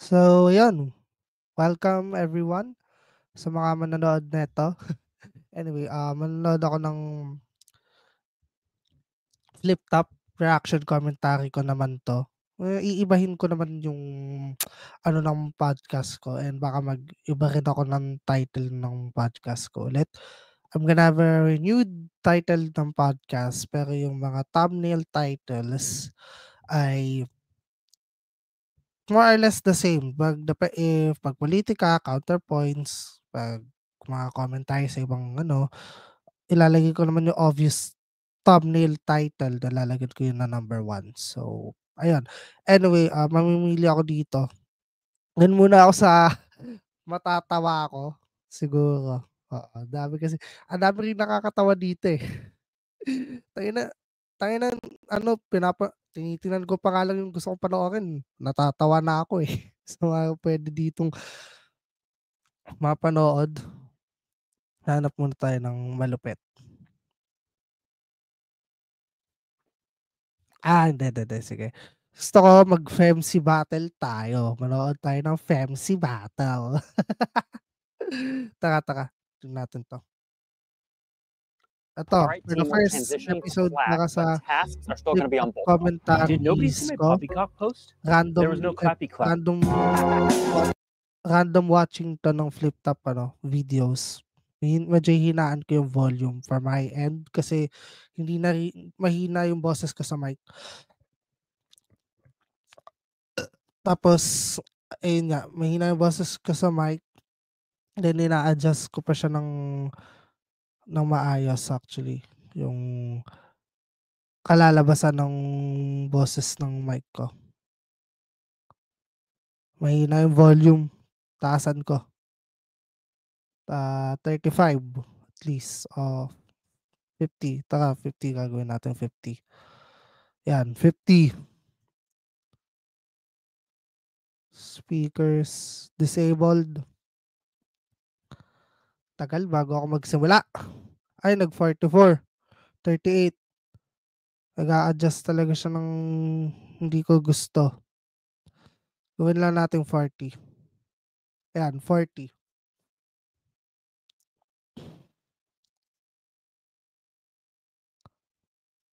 So, yun. Welcome everyone sa mga manonood nito. Anyway, manonood ako ng flip top reaction commentary ko naman 'to. Iibahin ko naman yung ano ng podcast ko and baka mag-iba rin ako ng title ng podcast ko ulit. I'm gonna have a renewed title ng podcast pero yung mga thumbnail titles ay more or less the same. 'Pag politika, counterpoints, 'pag mga commentary sa ibang ano, ilalagay ko naman yung obvious thumbnail title na lalagyan ko yun na number one. So, ayun. Anyway, mamimili ako dito. Dun muna ako sa matatawa ako, siguro. Oo, ang dami rin nakakatawa dito, eh. Tangina tangina ano, tinitingnan ko pa nga lang yung gusto kong panoorin, natatawa na ako, eh. Sa mga puwede ditong mapanood. Hanap muna tayo ng malupit. Hindi, sige. Gusto ko mag-Femcy battle tayo. Manood tayo ng Femcy battle. Tara, tignan natin 'to. All Eto, right, for the team, we're first transitioning to episode class, para but sa tasks are still flip going to be top on both. Did nobody see commentaries my ko, poppycock post? There was random no at clappy clap. random watching 'to ng flip top ano, videos. Medyo hihinaan ko yung volume for my end kasi hindi na mahina yung boses ko sa mic. Tapos ayun nga, mahina yung boses ko sa mic, then ina-adjust ko pa siya ng maayos actually, yung kalalabasan ng boses ng mic ko. Mahina yung volume, taasan ko. 35 at least o 50, tara 50 gagawin natin 50. Yan, 50. Speakers disabled. Tagal bago ako magsimula. Ay, nag-44, 38. Nag-a-adjust talaga siya ng hindi ko gusto. Gawin lang natin 40. Ayan, 40.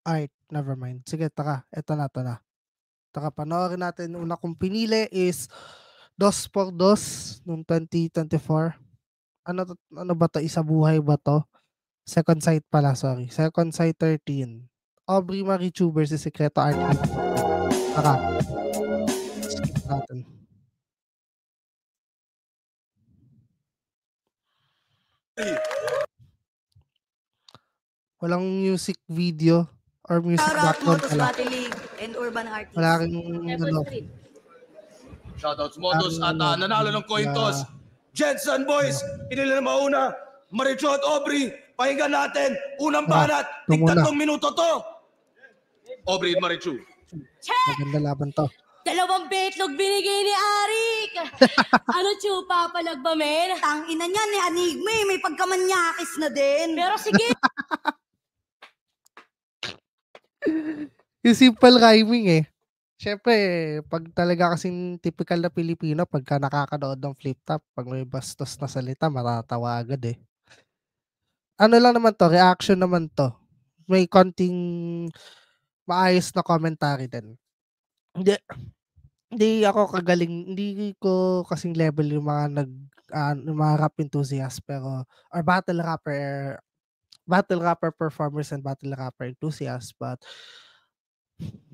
Alright, never mind. Sige, taka. Eto na, 'to na. Taka, panoorin natin. Una kong pinili is Dos por Dos nung 2024. Ano ba 'to, Isa Buhay ba 'to? Second Sight pala, sorry. Second Sight 13. Aubrey Marichu versus Secreto Arcade. Taka, skip natin. Walang music video or music Shoutout background Motus pala. Battle League and Urban Artists. Wala ring ano, Shoutouts Motus at ano, nanalo ng coin toss. na Jensen boys, pinili na mauna. Maricho at Aubrey, pakinggan natin. Unang banat, ito muna. 3 minuto to. Aubrey at Marichu. Maganda laban 'to. 2 betlog binigay ni Arik. Ano, chupa palag ba, men? Tangina niyan ni Anigme, may pagkamanyakis na din. Pero sige, Yung simple rhyming, eh. Siyempre 'pag talaga kasing tipikal na Pilipino pagka nakakanood ng flip top 'pag may bastos na salita matatawa agad, eh. Ano lang naman 'to, reaction naman 'to. May konting maayos na commentary din. Hindi hindi ko kasing level yung mga yung mga rap enthusiast pero or battle rapper performers and battle rapper enthusiasts, but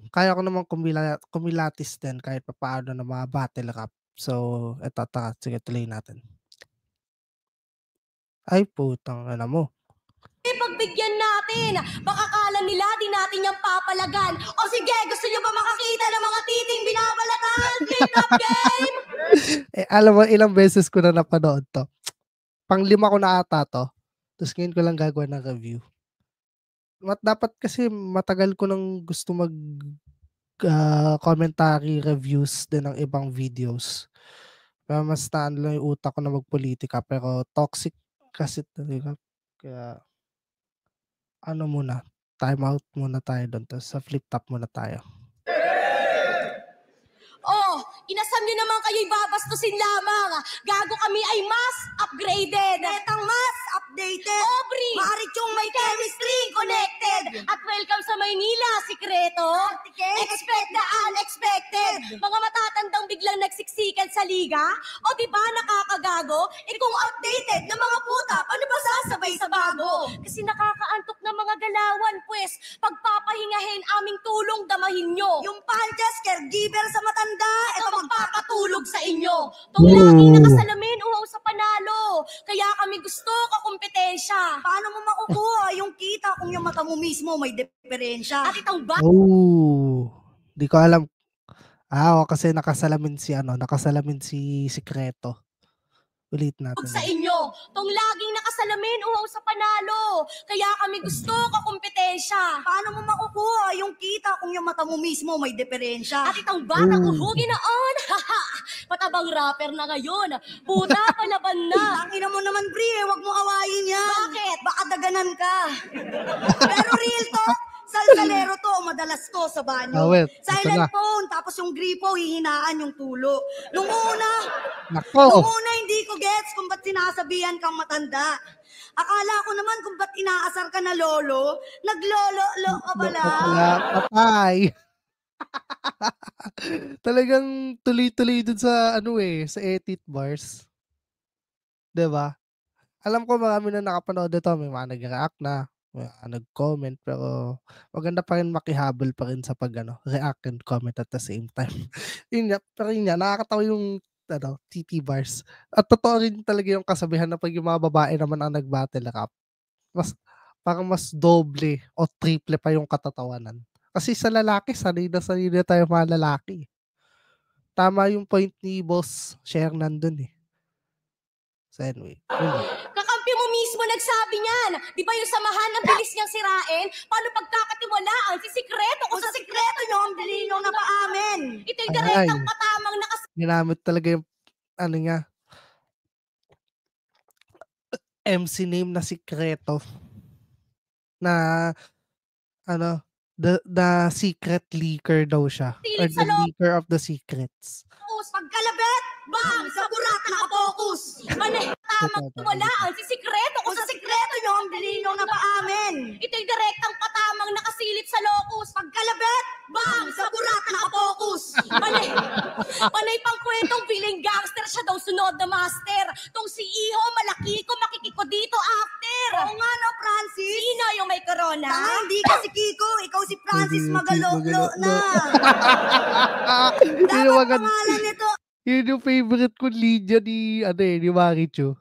kaya ko namang kumilatis din kahit papaano ng mga battle rap. So, eto, tara, sige, tuloy natin. Ay, putang ina mo. pagbigyan natin. Baka kala nila di natin yung papalagan. O sige, gusto nyo ba makakita ng mga titing binabalatan? Flip top game! Alam mo, ilang beses ko na napanood 'to. Pang-5 ko na ata 'to. Tapos ngayon ko lang gagawa ng review. Dapat kasi matagal ko nang gusto commentary reviews din ng ibang videos. Pero mas naano lang yung utak ko na magpolitika pero toxic kasi talaga. Kaya ano muna, time out muna tayo dun tapos sa flip top muna tayo. Oh, Inasam nyo naman kayo'y babastusin lamang. Gago kami ay mas upgraded. Netang mas updated. Aubrey! Marichong may chemistry connected. At welcome sa Maynila, sikreto. Expect the unexpected. Mga matatandang biglang nagsiksikan sa liga? O di ba nakakagago? Kung outdated na mga puta, paano ba sasabay sa bago? Kasi nakakaantok na mga galawan, pues. Pagpapahingahin aming tulong damahin nyo. Yung punches, caregiver sa matanda, Ito eto magpapatulog sa inyo. Tong laging nakasalamin, uhaw sa panalo. Kaya kami gusto kakumpetensya. paano mo makukuha yung kita kung yung mata mo mismo may diferensya? At itong Oh, di ko alam. Kasi nakasalamin si Sikreto. Ulit natin. sa inyo. Tong laging nakasalamin, uhaw sa panalo. Kaya kami gusto kakumpetensya. Paano mo makukuha yung kita kung yung mata mo mismo may diferensya? At itong batang uhugi na on, haha, patabang rapper na ngayon. Puta, palaban na. Tangina mo naman, Bri, wag mo awayin yan. Bakit? Baka daganan ka. Pero real talk, salsalero to, madalas to sa banyo. Wait, ito Silent na. phone, tapos yung gripo, hihinaan yung tulo. Nung Nako! una hindi ko gets kung ba't sinasabihan kang matanda. Akala ko naman kung ba't inaasar ka na lolo, naglolo-lo ka pala. Wala, patay. Talagang tuloy-tuloy dun sa sa edit bars. 'Di ba? Alam ko marami na nakapanood nito, may mga nag-react na, may mga nag-comment, pero maganda pa rin makihabol pa rin sa react and comment at the same time. Pero yun nga, nakakatawa yung TT bars. At totoo rin talaga yung kasabihan na pag yung mga babae naman ang nag-battle rap, parang mas doble o triple pa yung katatawanan. Kasi sa lalaki, sanay na tayo mga lalaki. Tama yung point ni Boss Share nandun eh. So anyway, yun lang. Kakampi mo mismo nagsabi niyan. Di ba yung samahan ang bilis niyang sirain? Paano pagkakatiwalaan si sikreto Kung sa sikreto nyo, ang dilino na pa amin. Ito'y direktang Ay. patamang Ginamit talaga yung niya, MC name na Sikreto. Na the secret leaker daw siya. Or Silip sa the leaker of the secrets. nakapokus. Pagkalabit, bang, sa burak nakapokus. Tamang tiwalaan si sikreto Kung sa sikreto nyo, ang dilino na pa amin. Ito'y direktang patamang nakasilip sa locus. Pagkalabit, bang, sa burak nakapokus. Panay pang kwentong feeling gangster siya daw sunod na master. Tong si Iho, malaki ko, makikiko dito after. Oo nga no, Francis. Sino yung may corona? Tanga, hindi ka si Kiko, ikaw si Francis Magalo-lo na. Yun Dapat yung maganda. pangalan nito, Yun yung favorite ko linya ni ni Marichu.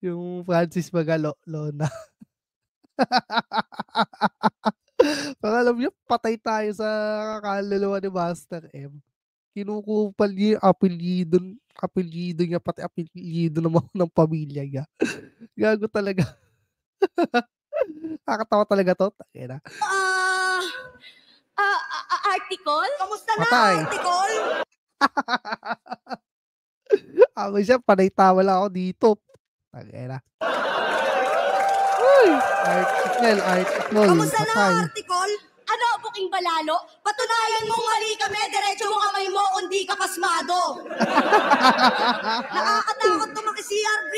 Yung Francis Magalo-Lona. Pag alam niyo, patay tayo sa kaluluwa ni Master M. Kinukupal niya yung apelyido niya, pati apelyido ng pamilya niya. Gago talaga. Nakakatawa talaga to. Tangina. Article? kamusta na, Patay. article? Ako siya, panay tawa lang ako dito. Tangina. Uy! Article. Kamusta na, Patay. article? Ano, buking balalo? Patunayan mong mali kami, diretso mo kamay mo kung di ka pasmado. Nakakatakot to maki-CRB,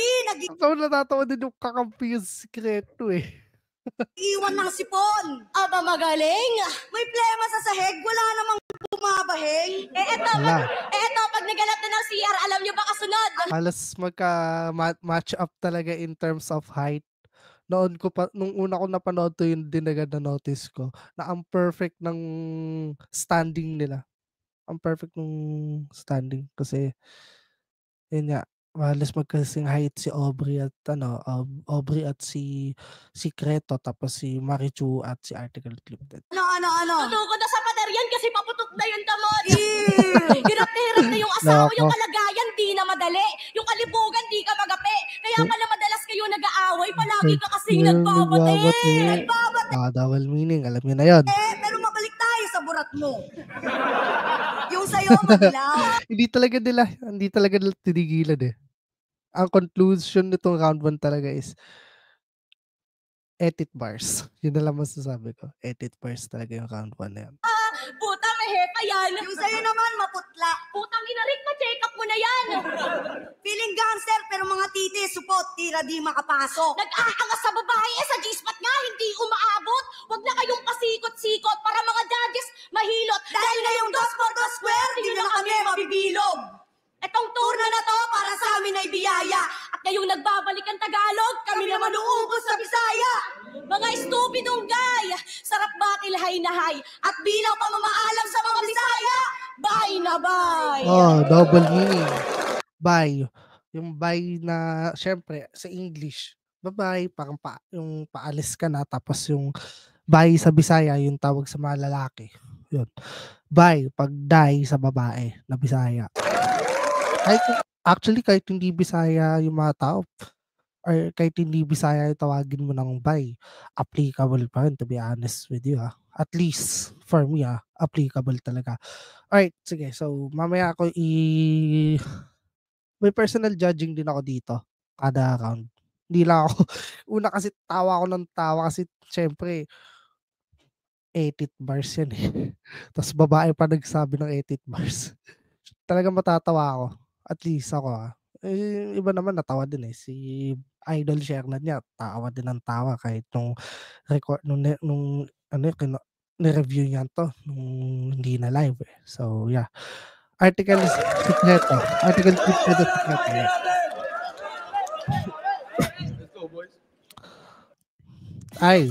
Ako natatawa din yung kakampi yung sikreto eh. nag-iwan ng sipon. Aba magaling. May plema sa sahig, wala namang bumabahing. Wala. Eto, pag nagalat na ng CR, alam niyo ba kasunod? Halos magka-match up talaga in terms of height. Nung una ko napanood to, yun din agad na notice ko na ang perfect ng standing nila. Ang perfect ng standing kasi yun nga, halos magkasing height si Aubrey at si Sikreto, tapos si Marichu at si Article Clipted. Ano? Tutukod na sa pader yan kasi paputok na yung damot. Ew! Hirap na hirap na yung asawa, Nako. yung kalagayan, di na madali. Yung kalibugan, di ka magapi. Kaya pala madalas kayo nag-aaway, palagi ka kasing nagbabate. Double meaning, alam niyo na yun. Pero mabalik tayo sa burat mo. Yung sayo, maglaw. Hindi talaga nila tinigilan eh. Ang conclusion nitong round 1 talaga is edit bars. Yun na lang masasabi ko. Edit bars talaga yung round 1 na yan. Puta, pare-he pa yan. Yung sa'yo naman, maputla. Putang ina, Rick, ma-check up mo na yan. Feeling gangster, pero mga titi, supot, tira di makapasok. Nag-aangas sa babae, sa G-spot nga, hindi umaabot. Huwag na kayong pasikot-sikot para mga judges mahilot. Dahil ngayong 2 square, di na kami mabibilog. Etong tour Turna na to para sa amin ay biyaya. at ngayong nagbabalik ang Tagalog, Kami naman uubos sa Bisaya. mga estupidong guy, sarap bakil hay na hay. At bilang pamamaalam sa mga Bisaya, Bye na bye. Oh, double meaning. Bye. Yung bye na, syempre, sa English, bye-bye, parang yung paalis ka na, tapos yung bye sa Bisaya, yung tawag sa mga lalaki. Yun. Bye, pag die sa babae na Bisaya. Kahit hindi Bisaya yung mga tao, or kahit hindi Bisaya yung tawagin mo ng bye, applicable pa rin, to be honest with you, ha. At least, for me, applicable talaga. Alright, sige. So, mamaya ako may personal judging din ako dito. Kada round. Hindi lang ako. Una kasi tawa ako ng tawa kasi syempre 88 bars yan eh. Tapos babae pa nagsabi ng 88 bars. Talagang matatawa ako. At least ako Eh, iba naman natawa din eh. Si Idol Shernan niya, tawa din ng tawa kahit nung record, nung ni-review niya to, nung hindi na live eh. So, yeah. Article Secreto. Article Secreto. Ay,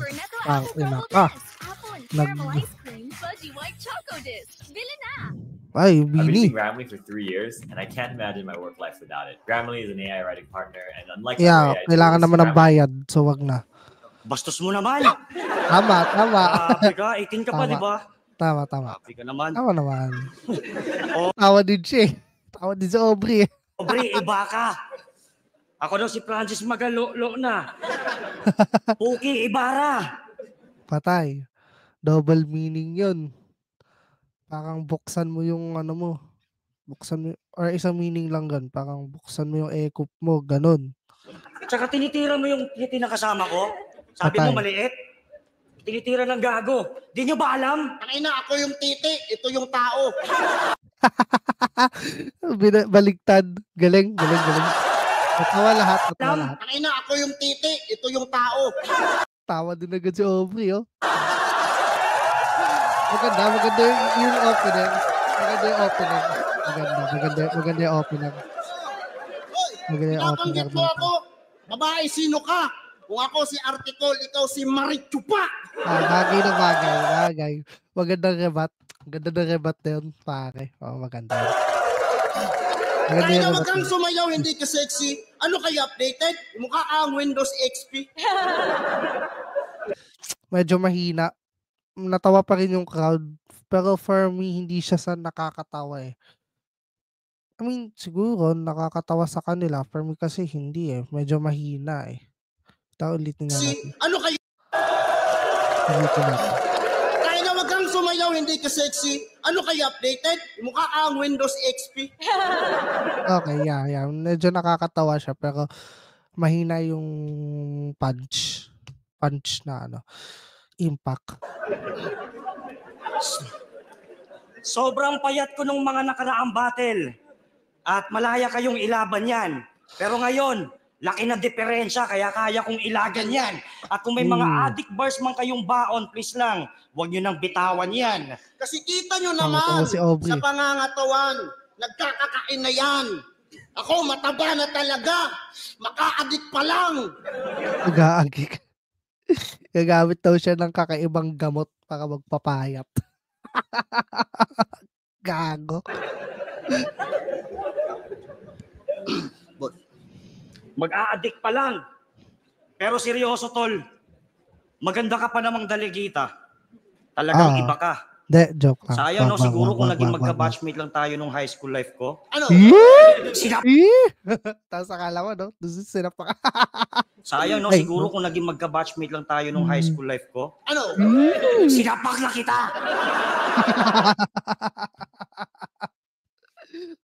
ay, I've been Bini. using Grammarly for 3 years, and I can't imagine my work life without it. Grammarly is an AI writing partner, and unlike Yeah, other AI kailangan tools, naman ng Grammarly- bayad. So, wag na. Bastos mo naman. Tama. Grabe ka, 18 ka pa, Tama. di ba? Tama. Grabe ka naman. Tama naman. Oh. Tawa din siya eh. Tawa din si Aubrey eh. Pobre, iba ka. Ako daw si Francis Magalolo na. Puki, Ibarra. Patay. Double meaning yun. Parang buksan mo yung ano mo. Buksan mo, or isang meaning lang gan. Parang buksan mo yung echo mo, ganun. Tsaka tinitira mo yung tinakasama ko. Sabi mo Patay. maliit. Tinitira ng gago. Di nyo ba alam? Tangina, ako yung titi, ito yung tao. Baligtad. Galing. Natawa lahat. Tangina, ako yung titi, ito yung tao. Tawa din agad si Aubrey, oh. Maganda yung opening. Maganda yung opening. Maganda yung opening. Maganda yung opening. Pinabanggit mo ako, babae, sino ka? Kung ako si Articol, ikaw si Marichupa. Bagay na bagay. Magandang rebat. Ganda ng rebat na yun, pare. Maganda yun. Maganda Kaya yung na rebat wag kang yun. sumayaw, hindi ka sexy. Ano kayo updated? Mukha kang Windows XP. Medyo mahina. Natawa pa rin yung crowd. Pero for me, hindi siya sa nakakatawa eh. I mean, siguro nakakatawa sa kanila. For me kasi hindi eh. Medyo mahina eh. Ulitin na natin. Ano kayo? Ulitin natin. Kaya na wag kang sumayaw, hindi ka sexy. Ano kayo updated? Mukha kang Windows XP. Okay, yeah. Medyo nakakatawa siya pero mahina yung punch. Punch na impact. Sobrang payat ko nung mga nakaraang battle. At malaya kayong ilaban yan. Pero ngayon, laki na diferensya kaya kaya kong ilagan yan. At kung may mga addict bars man kayong baon, please lang, huwag nyo nang bitawan yan. Kasi kita nyo Tama naman si Aubrey. sa pangangatawan, nagkakakain na yan. Ako, mataba na talaga. Maka-addict pa lang. Nag-aagik. Gagamit daw siya ng kakaibang gamot para magpapayat. Gago. Mag-a-addict pa lang. Pero seryoso, tol. Maganda ka pa namang daligita. Talagang iba ka. De, joke lang. Sayang, no? Wag, Siguro kung wag, naging wag, wag. magka-batchmate lang tayo nung high school life ko. Ano? Sinap! Tapos akala mo, no? Sinap pa ka. Sayang, no? Ay, Siguro kung naging magka-batchmate lang tayo nung high school life ko. Ano? Sinapak na kita!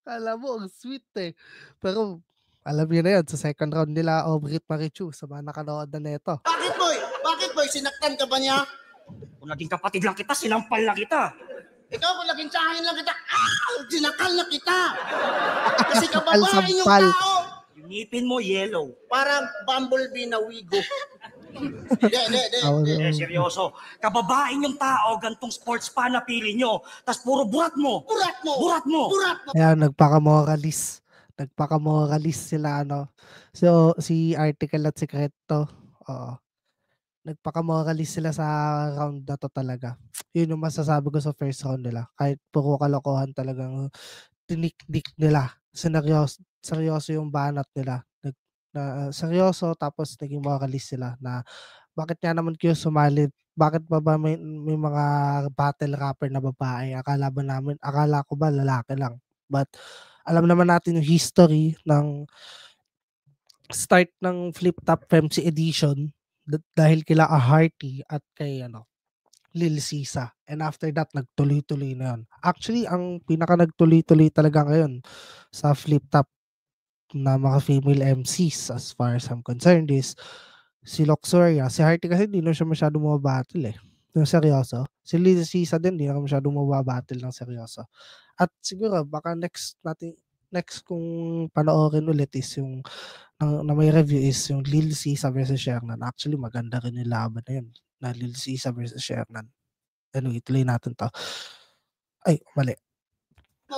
Alam mo, ang sweet eh. Pero, alam niyo na yun, sa second round nila, Aubrey at Marichu, sa mga nakanood na neto. Bakit boy? Bakit boy? Sinaktan ka ba niya? Kung naging kapatid lang kita, sinampal na kita. Ikaw kung naging tsahin lang kita, sinakal na kita. Kasi kababae yung Sampal. tao. Yung ngipin mo, yellow. Parang bumblebee na wigo. Hindi. Seryoso. Kababae yung tao, gantong sports pa napili nyo. Tas puro burat mo. Burat mo. Burat mo. Burat mo. Ayan, nagpaka-moralis sila, ano. So, si Article at si Creto, oo. Nagpaka-moralis sila sa round na to talaga. Yun yung masasabi ko sa first round nila. Kahit puro kalokohan talagang tinikdik nila. Seryoso yung banat nila. Seryoso, tapos naging moralis sila na bakit nga naman kayo sumali? Bakit ba may mga battle rapper na babae? Akala ko ba lalaki lang? But alam naman natin yung history ng start ng Flip Top Femc Edition dahil kila Aharty at kay Lil Sisa. And after that, nagtuloy-tuloy na yun. Actually, ang pinaka nagtuloy-tuloy talaga ngayon sa Flip Top na mga female MCs as far as I'm concerned is si Luxuria. Si Harty kasi hindi na siya masyado mababattle ng seryoso. Si Lil Sisa din, hindi na masyado mababattle ng seryoso. At siguro, baka next kung panoorin ulit is yung na may review is yung Lil Sisa versus Shernan. Actually, maganda rin yung laban na yun. Na Lil Sisa versus Shernan. Anyway, tuloy natin to. Ay, mali.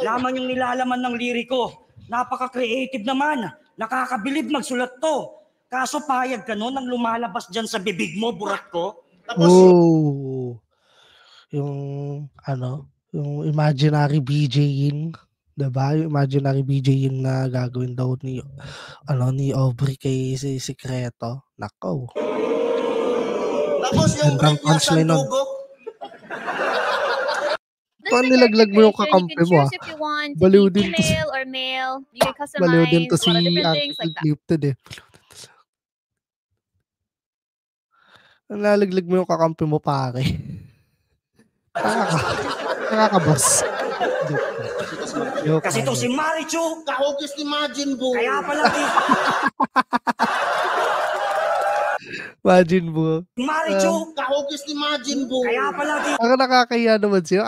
Laman yung nilalaman ng liriko. Napaka-creative naman. Nakakabilib magsulat to. Kaso payag ka nun ang lumalabas dyan sa bibig mo, burat ko. Tapos, yung imaginary BJing, diba? Yung imaginary BJing na gagawin daw ni Aubrey kay si Secreto. Nako. tapos yung Gandang rate niya sa punchline nun. dugo. Paano nilaglag mo yung kakampi mo, You can choose if you want to Baliw be din to female or male. You can customize Baliw din to si different things like that. Clifton Nalalaglag mo yung kakampi mo, pare. Nakaka-boss. Joke Kasi itong si Marichu, Kahugis ni Majin Buu. kaya pala Imagine mo. Marichu, Kahugis ni Majin Buu. kaya pala Ang nakakahiya naman sa'yo,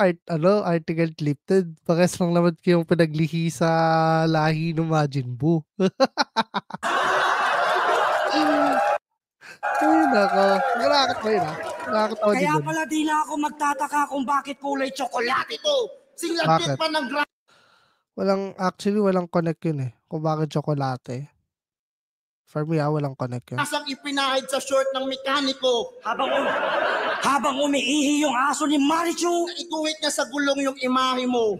Article Clifton. Pares lang naman kayong pinaglihi sa lahi ng Majin Buu. Ay, nako. Nakakatawa din Kaya yun. pala di na ako magtataka kung bakit kulay tsokolate Ito, singlagkit Bakit? pa ng Walang connect yun Kung bakit tsokolate. For me, walang connect yun. grasang ipinahid sa short ng mekaniko. Habang umiihi yung aso ni Marichu, Iguhit niya sa gulong yung imahe mo.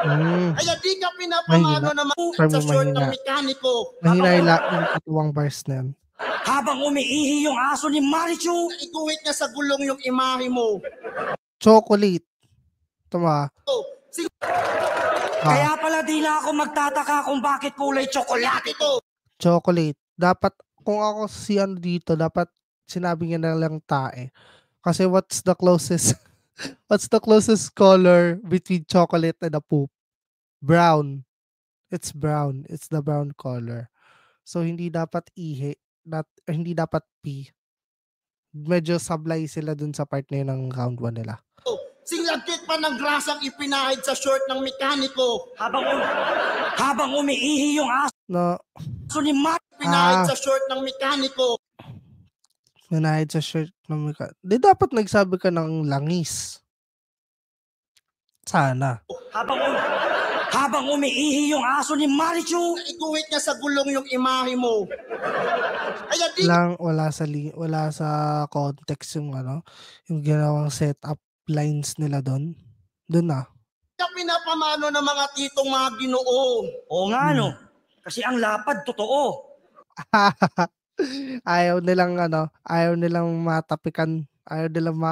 Mm. Kaya di ka pinapamano naman Sabi sa mo short ng mahina. mekaniko. Mahina yung katuwang bars na yun. habang umiihi yung aso ni Marichu, Iguhit niya sa gulong yung imahe mo. Chocolate. Tama. kaya pala di na ako magtataka kung bakit kulay tsokolate. Ito, Chocolate. Dapat, kung ako dito, dapat sinabi niya na lang tae. Kasi what's the closest color between chocolate and a poop? Brown. It's brown. It's the brown color. So, hindi dapat ihi. Hindi dapat pee. Medyo sablay sila dun sa part na yun ng round 1 nila. singlagkit pa ng grasang ipinahid sa short ng mekaniko. Habang umiihi yung aso No, ni Marichu, Pinahid sa short ng mekaniko. manahid sa shirt ng mika. Di dapat nagsabi ka ng langis. Sana. habang umiihi yung aso ni Marichu, Iguhit niya sa gulong yung imahe mo. Kaya di Wala sa context yung yung ginawang setup lines nila doon. Doon na. ka pinapamano ng mga titong mga ginoo. oo nga no, kasi ang lapad totoo. ayaw nilang matapikan, ayaw nilang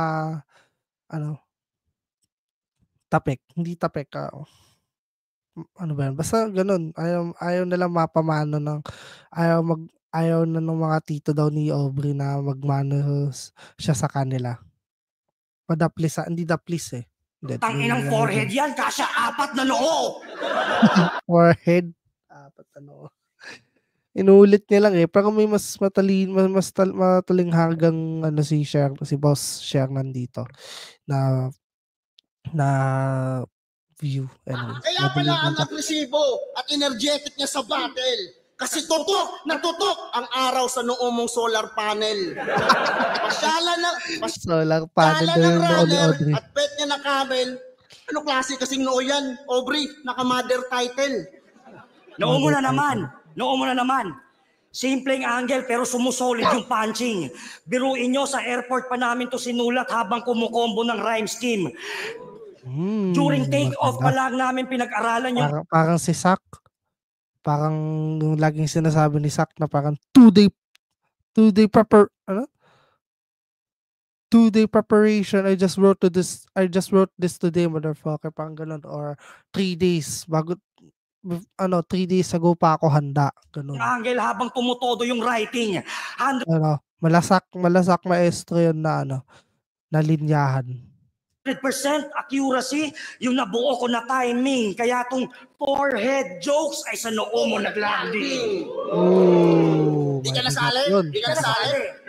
tapik, hindi tapik ano ba yan? Basta ganun, ayaw nilang mapamano ayaw na ng mga tito daw ni Aubrey na magmano siya sa kanila. Hindi daplis Hindi, Tanginang forehead yan, kasya 4 na noo. Forehead. Apat Inulit niya lang pero may mas matalinhagang si Boss Shernan dito na na view. Anyway, Kaya pala madilim ang lang. agresibo at energetic niya sa battle. Kasi tutok na tutok ang araw sa noo mong solar panel. Pasyalan Solar panel ng na yung noo ni runner Audrey. at pet niya na camel. Ano klase kasing noo yan, Aubrey? Naka-mother title. Noong mo na naman. Simpleng angle pero sumusolid yung punching. Biruin nyo, sa airport pa namin to sinulat habang kumukombo ng rhyme scheme. During take-off pa lang namin pinag-aralan yung... Parang si Sak. Parang yung laging sinasabi ni Sak na parang 2-day preparation. I just wrote this today, motherfucker. Parang ganun. Or 3 days bago 3 days ago pa ako handa. Ganun. Angle habang tumutodo yung writing. Malasak maestro yun na na linyahan. 100% accuracy yung nabuo ko na timing. Kaya tong forehead jokes ay sa noo mo naglanding. Di ka nasali?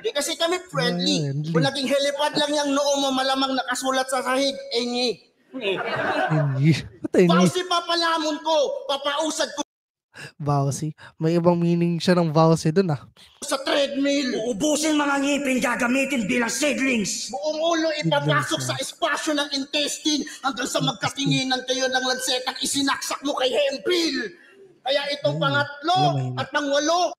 Di kasi kami friendly. Kung naging helipad lang yung noo mo, malamang nakasulat sa sahig, enyi. Bawsi papalamon ko, papausad ko Vowsy. May ibang meaning siya ng Vowsy dun sa treadmill. Uubusin mga ngipin gagamitin bilang seedlings. Buong ulo ipapasok sa espasyo ng intestine hanggang sa magkatinginan kayo ng lansetang isinaksak mo kay Hempil. Kaya itong pangatlo at pangwalo.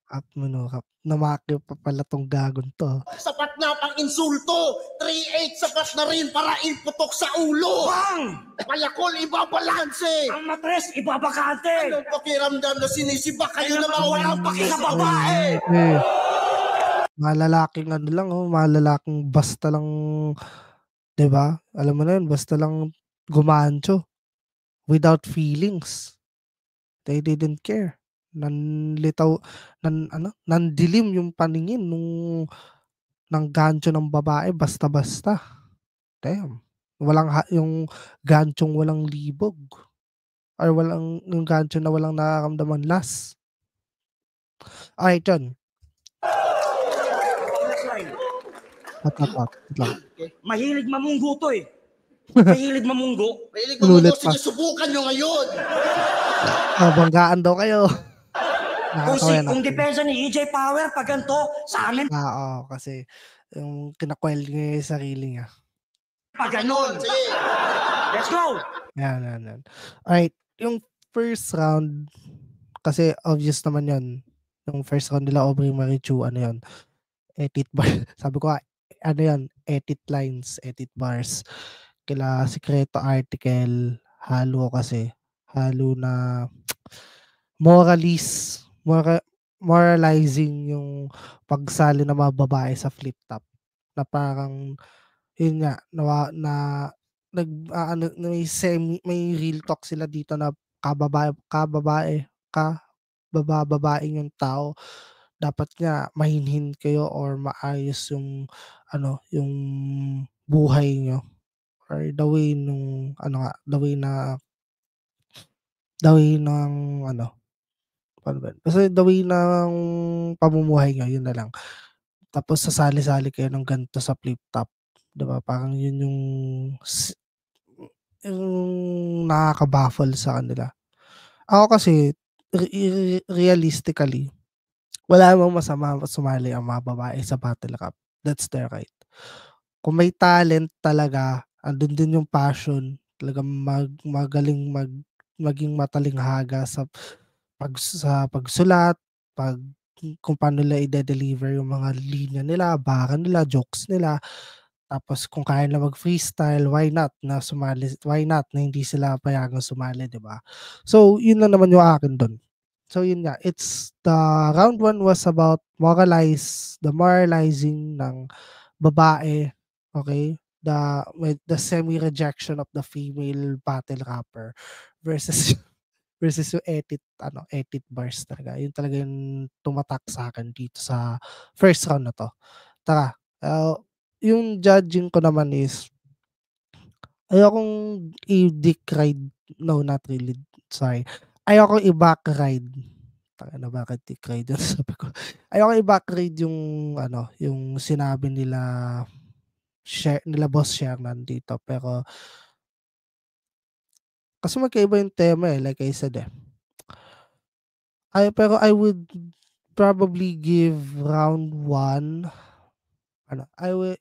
Namakyo pa pala tong gagon to. Sapat na pang insulto. 3-8 sapat na rin para iputok sa ulo. Bang! Payakol ibabalanse. Ang matres ibabakante. Anong pakiramdam na sinisiba kayo na mga walang paki sa babae? Malalaking malalaking basta lang, 'di ba? Alam mo na yun, basta lang gumancho without feelings. They didn't care. Nandilim yung paningin ng gancho ng babae basta-basta. Damn. Yung ganchong walang libog. Or yung gancho na walang nararamdaman las. Alright, yun. Mahilig mamunggo to eh. Mahilig mamunggo. Sige, subukan nyo ngayon. Banggaan daw kayo. Kung depensa ni EJ Power, pag ganito, sa amin. Oo, kasi yung kinakwel niya yung sarili niya. Pag ganon. Let's go! Yan. Alright, yung first round, kasi obvious naman yun. Yung first round nila, Aubrey Marichu, edit bar. Sabi ko, edit lines, edit bars. Kila Secreto article, halo na moralizing yung pagsali ng mga babae sa flip top. Na parang, yun nga, may real talk sila dito na kabababaeng yung tao. Dapat nga mahinhin kayo or maayos yung buhay nyo. Or the way kasi the way ng pamumuhay nyo, yun na lang. Tapos sasali-sali kayo ng ganito sa flip top. Diba? Parang yun yung nakaka-baffle sa kanila. Ako kasi, realistically, wala namang masama sumali ang mga babae sa Battle Cup. That's their right. Kung may talent talaga, andun din yung passion, talagang magaling maging matalinghaga sa pagsulat, kung paano nila i-deliver yung mga linya nila, baka nila, jokes nila. Tapos kung kaya na mag-freestyle, why not na hindi sila payagang sumali, di ba? So, yun na naman yung akin dun. So, yun nga. The round 1 was about moralizing ng babae, okay? The semi-rejection of the female battle rapper versus yung edit bars talaga. Yun talaga yung tumatak sa akin dito sa first round na to. Tara, yung judging ko naman is ayokong i-dick ride. No, not really. Sorry. Ayokong i-back ride. Na bakit dick ride yun? Sabi ko. Ayokong i-back ride yung sinabi nila Boss Shernan dito. Pero Kasi magkaiba yung tema like I said pero I would probably give round 1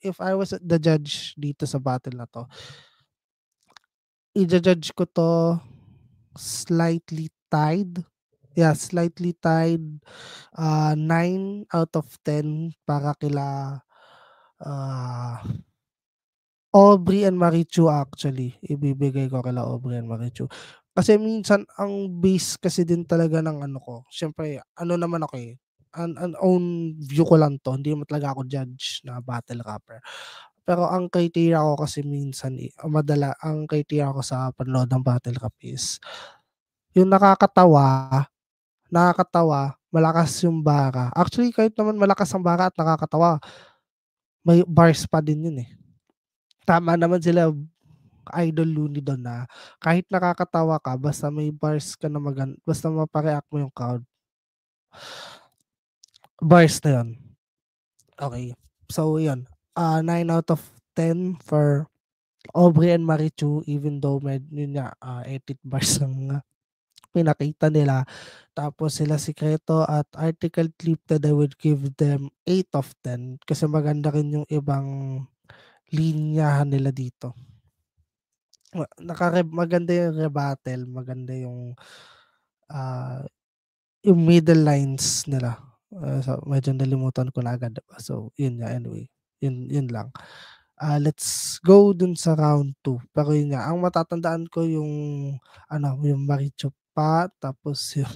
if I was the judge dito sa battle na 'to, ija-judge ko 'to slightly tied. Yeah, slightly tied, 9 out of 10 para kila, Aubrey and Marichu actually, ibibigay ko kila Aubrey and Marichu. Kasi minsan ang base kasi din talaga ng ano ko, siyempre naman ako an own view ko lang 'to, hindi naman talaga ako judge na battle rapper. Pero ang criteria ko kasi minsan, ang criteria ko sa panonood ng battle rap is yung nakakatawa, malakas yung bara. Actually kahit naman malakas ang bara at nakakatawa, may bars pa din yun, Tama naman sila Idol Looney don na kahit nakakatawa ka basta may bars ka na basta mapa-react mo yung crowd, bars na yun. Okay. So yun, 9 out of 10 for Aubrey and Marichu even though yun nga, 8 bars ang pinakita nila. Tapos sila Secreto at Article Clipted, I would give them 8 of 10 kasi maganda rin yung ibang linyahan nila dito. Maganda yung rebuttal, maganda yung middle lines nila. So medyo nalimutan ko na agad. So yun nga, anyway. Yun lang. Let's go dun sa round 2. Pero yun nga, ang matatandaan ko yung yung Marichu pa, tapos yung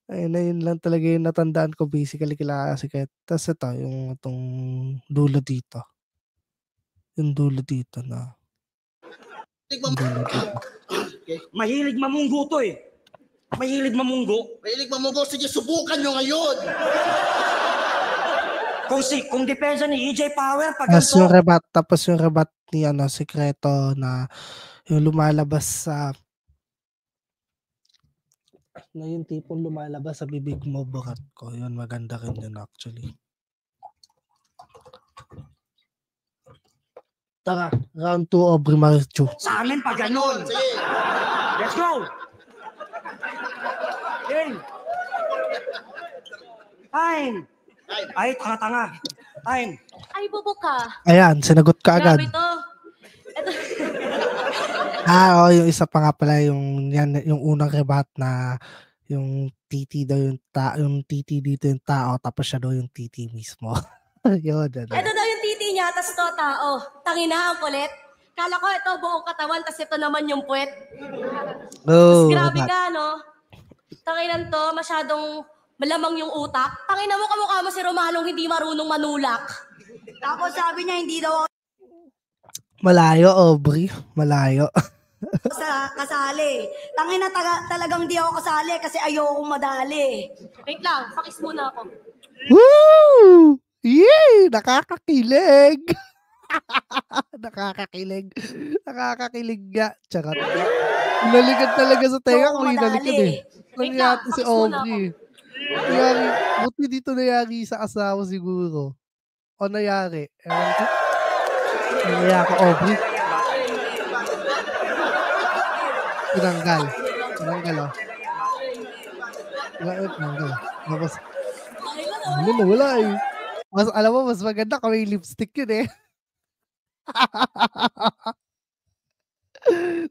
yun lang talaga yung natandaan ko basically kila Secret. Tapos ito, yung itong dulo dito. Yung dulo dito na. Mahilig mamunggo to Mahilig mamunggo. Mahilig mamunggo. Sige, subukan nyo ngayon. Kung depensa ni EJ Power, pag Tapos yung rebat ni Secreto na yung lumalabas sa yung tipong lumalabas sa bibig mo, bukat ko. Yun, maganda rin yun actually. Tara, round 2 Aubrey Marichu. Sa amin pa ganun. Let's go! Time! Ay, tanga-tanga. Time! Ay, bobo ka. Ayan, sinagot ka agad. Grabe to. Yung isa pa nga pala yung unang rebat na yung titi daw yung titi dito yung tao tapos siya daw yung titi mismo. Yun. Ito daw yung titi niya, tas to tao. Tangina, ang kulit. Kala ko ito buong katawan, tas ito naman yung puwet. Oh, grabe ka, no? Tanginan to, masyadong malamang yung utak. Tangina mo, kamukha mo si Romalong hindi marunong manulak. Tapos sabi niya, hindi daw ako malayo, Aubrey. Malayo. kasali. Tangina, talagang di ako kasali kasi ayoko madali. Wait lang, pakis muna ako. Woo! Yay! Nakakakilig! Nakakakilig nga. Charot. Naligad talaga sa tenga ko. Naligad Nangyari si Aubrey. Buti dito nangyari sa asawa siguro. O nangyari. Ewan ko. Nangyari ko, Aubrey. Tinanggal. Tapos, wala alam mo, mas maganda kung may lipstick yun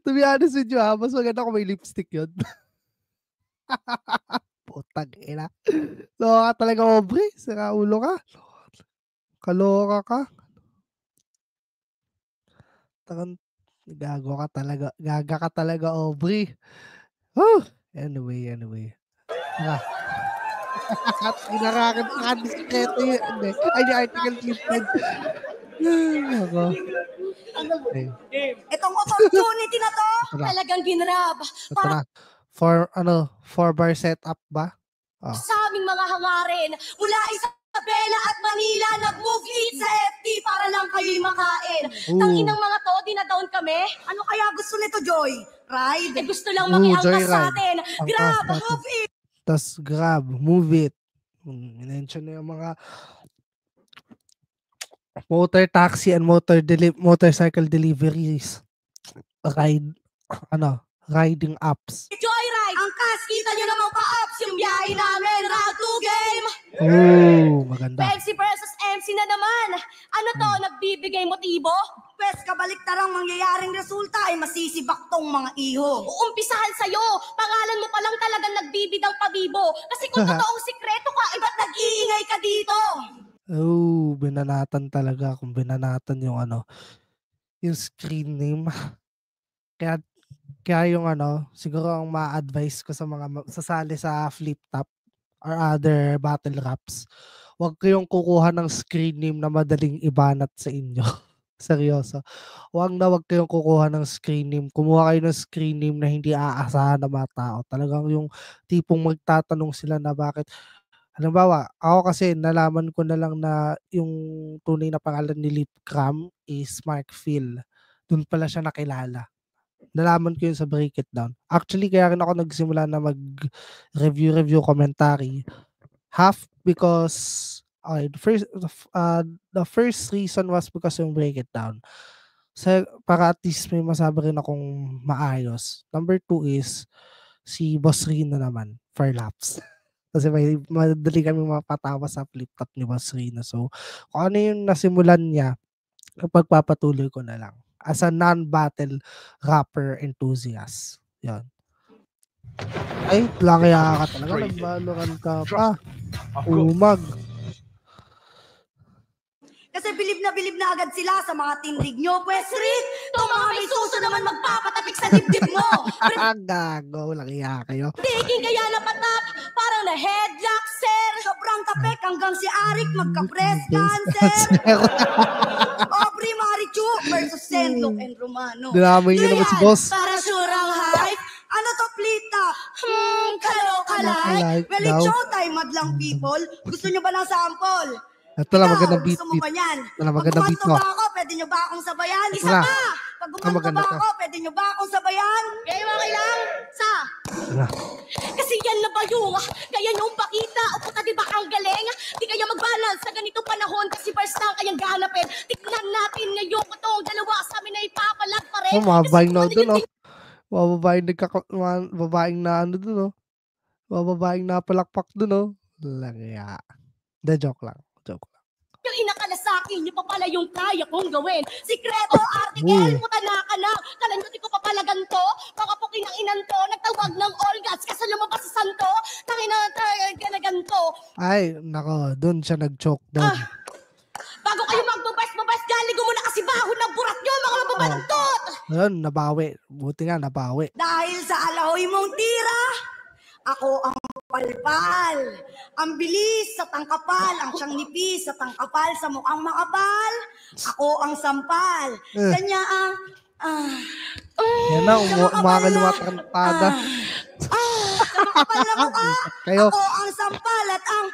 To be honest with you mas maganda kung may lipstick yun. Putang ina. Loka talaga, Aubrey. Sira ulo ka. Kaloka ka. Gago ka talaga. Gaga ka talaga, Aubrey. Anyway. Nakakadiskreto yun. Ay, yung article clipted. Itong opportunity na to, talagang ginrab. For bar setup ba? Sa aming mga hangarin, mula Isabela at Manila, nag-move eat sa FT para lang kayo'y makain. Tanginang mga to, dinadown kami. Ano kaya gusto nito, Joy? Ride? Gusto lang makiangkas sa atin. Grab, move it! Tas grab, move it. Minention na yung mga motor taxi and motorcycle deliveries. Ride. riding apps. Joyride! Ang cash, kita nyo naman pa-ups yung biyahe namin. Round 2 game! Maganda. Pepsi versus MC na naman. Ano to, nagbibigay motibo? Pwes, kabaliktarang mangyayaring resulta ay masisibak tong mga iho. Uumpisahan sa'yo. Pangalan mo pa lang talagang nagbibidang pabibo. Kasi kung totoong sikreto ka, ba't nag-iingay ka dito? Binanatan talaga. Kung binanatan yung yung screen name. Kaya yung siguro ang ma-advise ko sa mga sasali sa flip top or other battle raps, huwag kayong kukuha ng screen name na madaling ibanat sa inyo. Seryoso. Huwag kayong kukuha ng screen name. Kumuha kayo ng screen name na hindi aasahan ng mga tao. Talagang yung tipong magtatanong sila na bakit. Halimbawa, ako kasi nalaman ko na lang na yung tunay na pangalan ni Lipcram is Mark Phil. Doon pala siya nakilala. Nalaman ko yun sa Break It Down. Actually, kaya rin ako nagsimula na mag-review commentary. Half because the first reason was because yung Break It Down. So, para at least may masabi rin akong maayos. Number 2 is si Boss Rino naman for laps. Kasi madali kami mapatawa sa flip top ni Boss Rino. So, kung ano yung nasimulan niya, pagpapatuloy ko na lang. As a non-battle rapper enthusiast. Yan. Ay, langya ka talaga. Nagbaluran ka pa. Umag. Kasi bilib na agad sila sa mga tindig nyo. Pwes, Rick, itong mga may suso naman magpapatapik sa dibdib mo. Gago, langya kayo. Tiging kaya na patap, parang na headlock, sir. Sobrang tapek hanggang si Arik magka-breast cancer. Aubrey Marichu versus Senloc and Romano. Dinamay niyo naman si boss. Para surang hype. Ano to, plita? Kalo-kalay. Well, it's showtime, madlang people. Gusto nyo ba ng sample? Ito lang, magandang beat. Gusto mo ba yan? Ito lang, magandang beat mo. Pag ako, pwede nyo ba akong sabayan? Isa Wala. pa! Pag gumanto ba ako, pwede nyo ba akong sabayan? Kaya okay lang? Kasi yan na ba yung kaya yung pakita o puta diba ang galing? Di kaya mag-balance sa ganitong panahon kasi first lang kayang ganapin. Tignan natin ngayon kung itong dalawa sa amin ay ipapalag pa rin. Mababaeng na doon, Mababaeng na doon, Mababaeng na palakpak doon, Langya. Joke lang. Yung inakala sa akin, yung pa pala yung kaya kong gawin. Sikreto, article, puta na ka na. Kala nyo di ko pa pala ganito. Mga puking ng inanto, nagtawag ng all gods. Kasi lumabas sa santo, tangina na ganito. Ay, nako, doon siya nag-choke down. Bago kayo magbabas, galing mo na kasi bahon ng burat nyo, mga mababantot. Ayun, nabawi. Buti nga, nabawi. Dahil sa alahoy mong tira, ako ang palpal. Ang bilis sa tangkapal, ang siyang nipis sa tangkapal sa mukhang makapal. Ako ang sampal. Kanya ang... Yan na, umakalumatakantada. Sa makapal na mukha, Kayo. ako ang sampal at ang...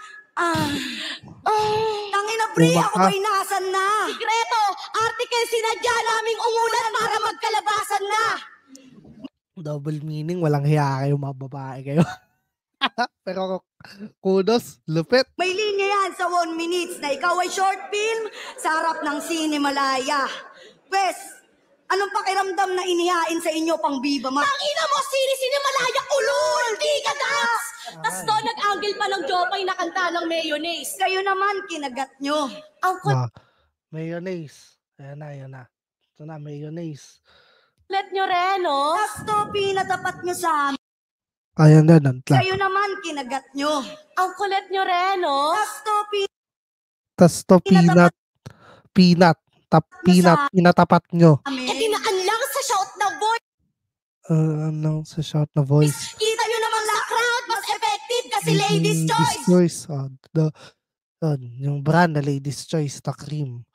Tangina Bri, ako ba'y nasan na? Sikreto, article, sinadya naming ungulan para magkalabasan na. Double meaning, walang hiya kayo, mga babae kayo. Pero kudos, lupit. May linya yan sa 1 minutes na ikaw ay short film sa harap ng Cinemalaya. Pwes, anong pakiramdam na inihain sa inyo pang Viva Max? Tangina mo, Cinemalaya, ulul, di ka das! Tas to, nag-angle pa ng Jopay na kanta ng mayonnaise. Kayo naman, kinagat nyo. Ang Mayonnaise. Ayan na. Ito na, mayonnaise. kulit nyo rin, no? Tas to, pinatapat nyo sa amin. Ayan na, nantla. Kayo naman, kinagat nyo. Ang kulit nyo rin, no? Tas to, Tas to, pinatapat nyo. E dinaan lang sa shout na voice. Sa shout na voice. Kita nyo naman sa crowd, mas effective kasi ladies' choice. Yung brand na Ladies' Choice, the cream.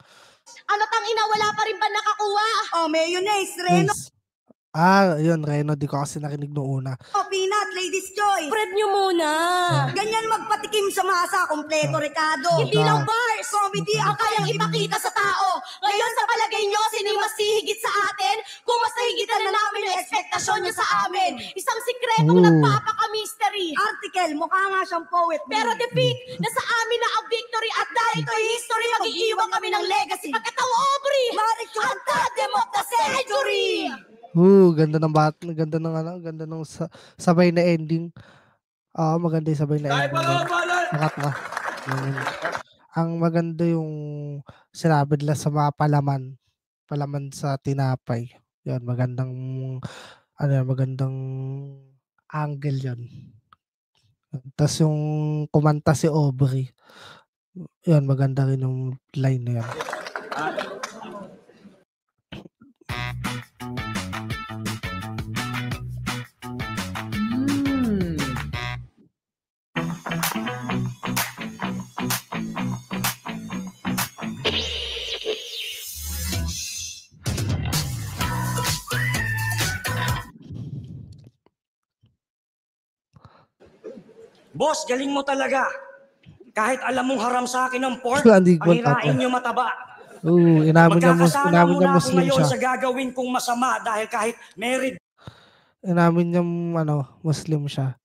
Ano tangina, wala pa rin ba nakakuha? Oh, mayonnaise, Reno. Yun, Reno, di ko kasi narinig noong una. Oh, peanut, ladies' choice. Spread nyo muna. Ganyan magpatikim sa masa, kompleto, Ricardo. Hindi lang bars, comedy ang kayang ipakita sa tao. Ngayon sa palagay nyo, sino yung mas hihigit sa atin? Kung mas nahigitan na namin yung ekspektasyon nyo sa amin. Isang sikretong nagpapaka-mystery. Article, mukha nga siyang poet. Pero defeat, nasa amin na ang victory at dahil ito'y history, mag-iiwan kami ng legacy. Pagkatawa, Aubrey, Marichu, ang tandem of the century. Ganda ng ganda ng ano, ganda ng sabay na ending. Oo, maganda yung sabay na Tayo ending pa nun. balan! Nakakatawa. Ang maganda yung sinabi nila sa mga palaman sa tinapay. Yun, magandang angle yun. Tas yung kumanta si Aubrey. Yun, maganda rin yung line na yun. Boss, galing mo talaga. Kahit alam mong haram sa akin ng pork, Hindi ko pangirain nyo mataba. inamin niya Magkakasala mo na ako Muslim ngayon siya. sa gagawin kong masama dahil kahit married Inamin niya Muslim siya.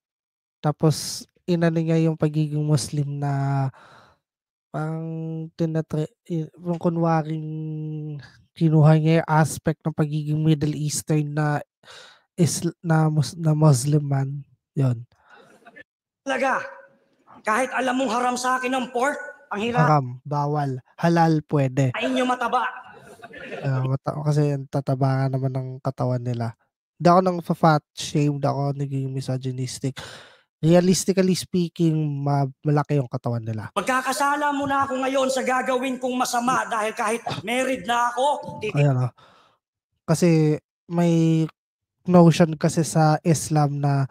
Tapos inano niya yung pagiging Muslim na parang yung kunwaring kinuha niya yung aspect ng pagiging Middle Eastern na na Muslim man. Yun. talaga. Kahit alam mong haram sa akin ng pork, Haram, bawal. Halal, pwede. pangirain nyo mataba. Kasi ang tataba nga naman ng katawan nila. Hindi ako nang fat shamed ako, naging misogynistic. Realistically speaking, malaki yung katawan nila. Magkakasala mo na ako ngayon sa gagawin kong masama dahil kahit married na ako, Ayan o. Kasi may notion kasi sa Islam na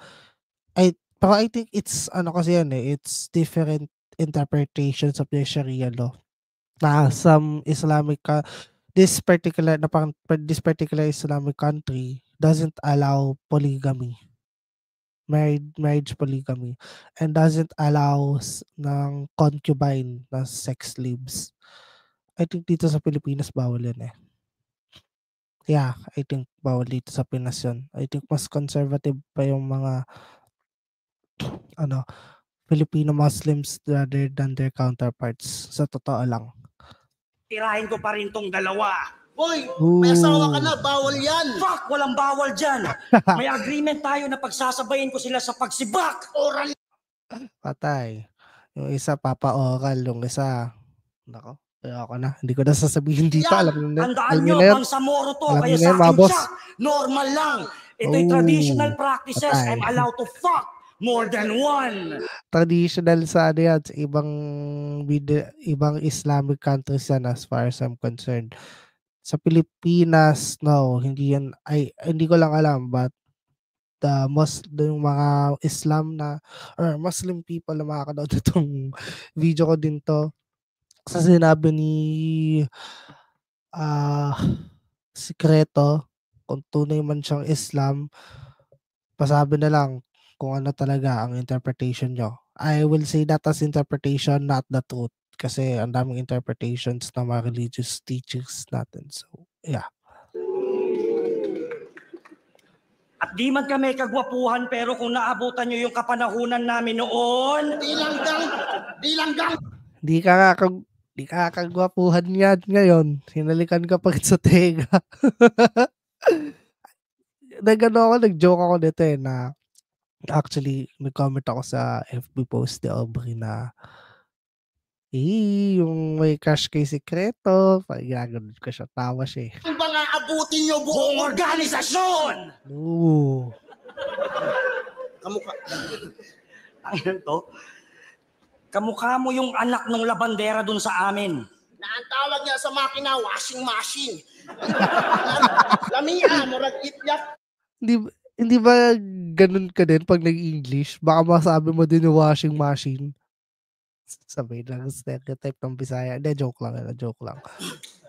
pero I think it's kasi yan it's different interpretations of the Sharia law. Na some Islamic this particular Islamic country doesn't allow polygamy. Marriage polygamy and doesn't allow ng concubine na sex slaves. I think dito sa Pilipinas bawal yun eh. Yeah, I think bawal dito sa Pinas yun. I think mas conservative pa yung mga Filipino Muslims rather than their counterparts. Sa totoo lang. tirahin ko pa rin tong dalawa. Hoy, may asawa ka na, bawal yan. Fuck, walang bawal dyan. May agreement tayo na pagsasabayin ko sila sa pagsibak. Oral. Patay. Yung isa papa-oral, yung isa nako. Kaya ako na. Hindi ko na sasabihin dito. Yan. Alam na. Tandaan nyo, pang Samoro to. Alam Kaya niyo na sa yan, mga akin boss. siya, normal lang. Ito'y traditional practices. Patay. I'm allowed to fuck more than one. Traditional sa yan, sa ibang Islamic countries yan as far as I'm concerned. Sa Pilipinas, no, hindi yan, hindi ko lang alam, but yung mga Islam or Muslim people na makakanood itong video ko din to, sa sinabi ni Sikreto, kung tunay man siyang Islam, pasabi na lang kung ano talaga ang interpretation nyo. I will say that as interpretation, not the truth. Kasi ang daming interpretations ng mga religious teachings natin. So, yeah. At di man kami kagwapuhan, pero kung naabutan nyo yung kapanahunan namin noon, Di langgang. Di ka kagwapuhan yan ngayon. Sinalikan ka pa rin sa tega. Nag-joke ako dito na actually, nag-comment ako sa FB post ni Aubrey na yung may crush kay Sikreto. Pagaganon ko siya. Tawa siya eh. Ang mga abutin nyo buong buong organisasyon! Ooh. Kamukha. Ano to? Kamukha mo yung anak ng labandera dun sa amin. Na ang tawag niya sa makina, washing machine. Lamia, murag itlak. Hindi ba ganun ka din pag nag-English? Baka masabi mo din yung washing machine. Sabay lang, stereotype ng Bisaya. Hindi, joke lang.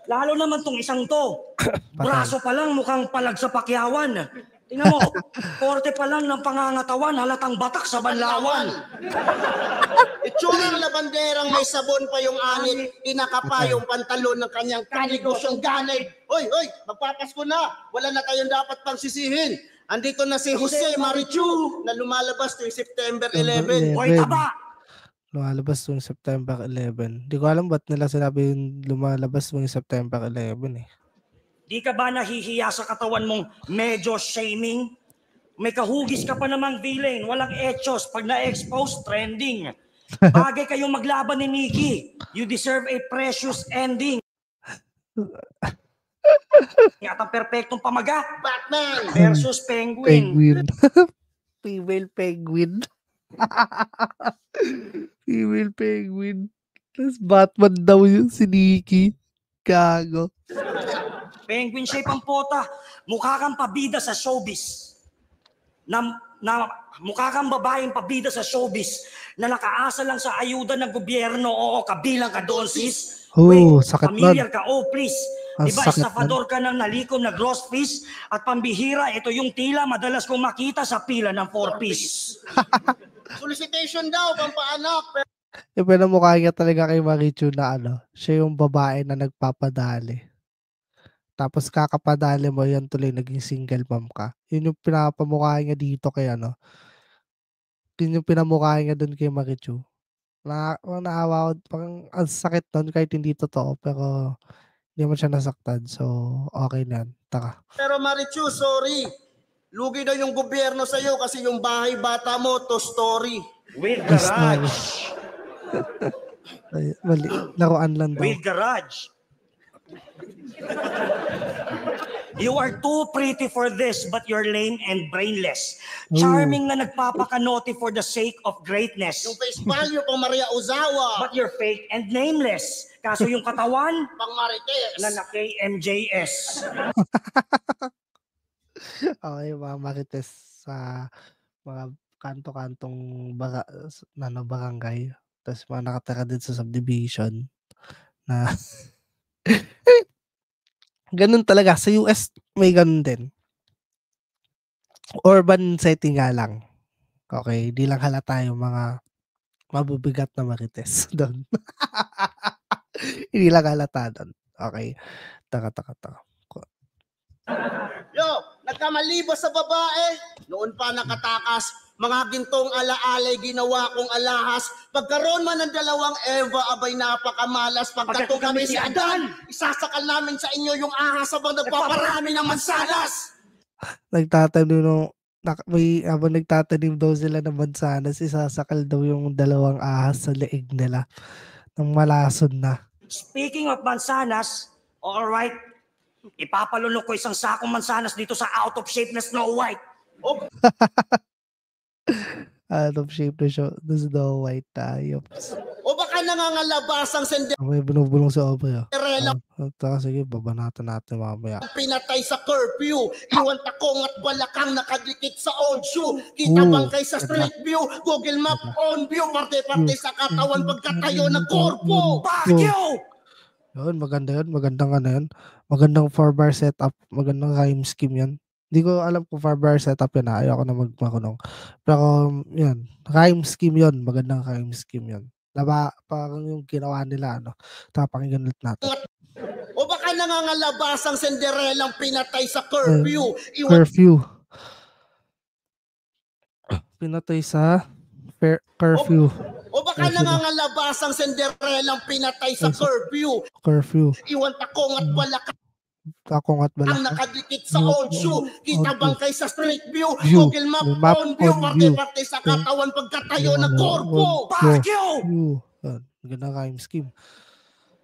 Lalo naman tong isang to. Braso pa lang mukhang palag sa pakyawan. Tingnan mo, korte pa lang ng pangangatawan, halatang batak sa banlawan. Itsura ng labanderang may sabon pa yung anit, inakapa yung pantalon ng kanyang kanigosyong ganay. Hoy, magpapasko na. Wala na tayong dapat pang sisihin. Andito na si Jose Marichu na lumalabas tuwing September 11. Hoy, taba! Lumalabas tuwing September 11. Di ko alam ba't nila sinabi yung lumalabas tuwing September 11 eh. Di ka ba nahihiya sa katawan mong medyo shaming? May kahugis ka pa namang villain, walang etchos. Pag na-expose, trending. Bagay kayong maglaban ni Nikki. You deserve a precious ending. At ang perpektong pamaga, Batman versus Penguin. Female penguin. Female penguin. Tapos Batman daw yun si Nikki. Gago. Penguin shape ang pota. Mukha kang pabida sa showbiz. Mukha kang babaeng pabida sa showbiz na nakaasa lang sa ayuda ng gobyerno. Oo, kabilang ka doon, sis. Sakit familiar nun. ka. Oh, please. Diba, estafador ka ng nalikom na gross fees at pambihira, ito yung tila madalas kong makita sa pila ng 4-piece. Solicitation daw, pampaanak. Yung pinamukha niya talaga kay Marichu na siya yung babae na nagpapadali. Tapos kakapadali mo, yan tuloy, naging single mom ka. Yun yung pinapamukha niya dito kay Yun yung pinamukha niya dun kay Marichu. Naawa ko, parang ang sakit nun kahit hindi totoo, pero hindi mo siya nasaktan. So, okay na yan. Taka. Pero Marichu, sorry. Lugi na yung gobyerno sa'yo kasi yung bahay bata mo, to story. With garage. Ay, mali. Laruan lang daw. With garage. You are too pretty for this, but you're lame and brainless. Charming na nagpapakanote for the sake of greatness. Yung face value pang Maria Ozawa. But you're fake and nameless. Kaso yung katawan, pang Marites. na naka-MJS. Okay, mga Marites sa mga kanto-kantong barangay. Tapos mga nakatira din sa subdivision na ganun talaga. Sa US, may ganun din. Urban setting nga lang. Okay, di lang halata yung mga mabubigat na Marites doon. Hindi lang halata doon. Okay. Taka. Yo, nagkamali ba sa babae? Noon pa nakatakas, mga gintong alaalay ginawa kong alahas. Pagkaroon man ng dalawang Eva, abay napakamalas. Pagkatong kami si Adan, isasakal namin sa inyo yung ahas habang nagpaparami ng mansanas. Habang nagtatanim daw sila ng mansanas, isasakal daw yung dalawang ahas sa leeg nila ng malason na. Speaking of mansanas, alright, ipapalunok ko isang sakong mansanas dito sa out of shape na Snow White. Oh. Out of shape na siya. Snow White tayo. O baka nangangalabasang May binubulong sa Aubrey. Cinderella. Sige, babanatan natin mamaya. Pinatay sa curfew. Iwan takong at balakang nakadikit sa old shoe. Kita bangkay sa street view. Google Map on view. Parte-parte sa katawan pagkatayo ng korpo. Bakyo! Yun, maganda yun. Magandang yun. Magandang 4-bar setup. Magandang rhyme scheme yun. Hindi ko alam kung 4-bar setup yun. Ayoko na magmakunong. Pero yun, rhyme scheme yun. Magandang rhyme scheme yun. Diba, parang yung ginawa nila, pakinggan ulit natin. O baka nangangalabasang Cinderellang pinatay sa curfew. Curfew. Pinatay sa curfew. O baka nangangalabasang Cinderellang pinatay sa curfew. Iwan takong at balakang. Ang nakadikit sa old shoe. Kita bangkay sa street view. Google Map on view. Parte-parte sa katawan pagkatayo ng korpo. Bakyo! Maganda rhyme scheme.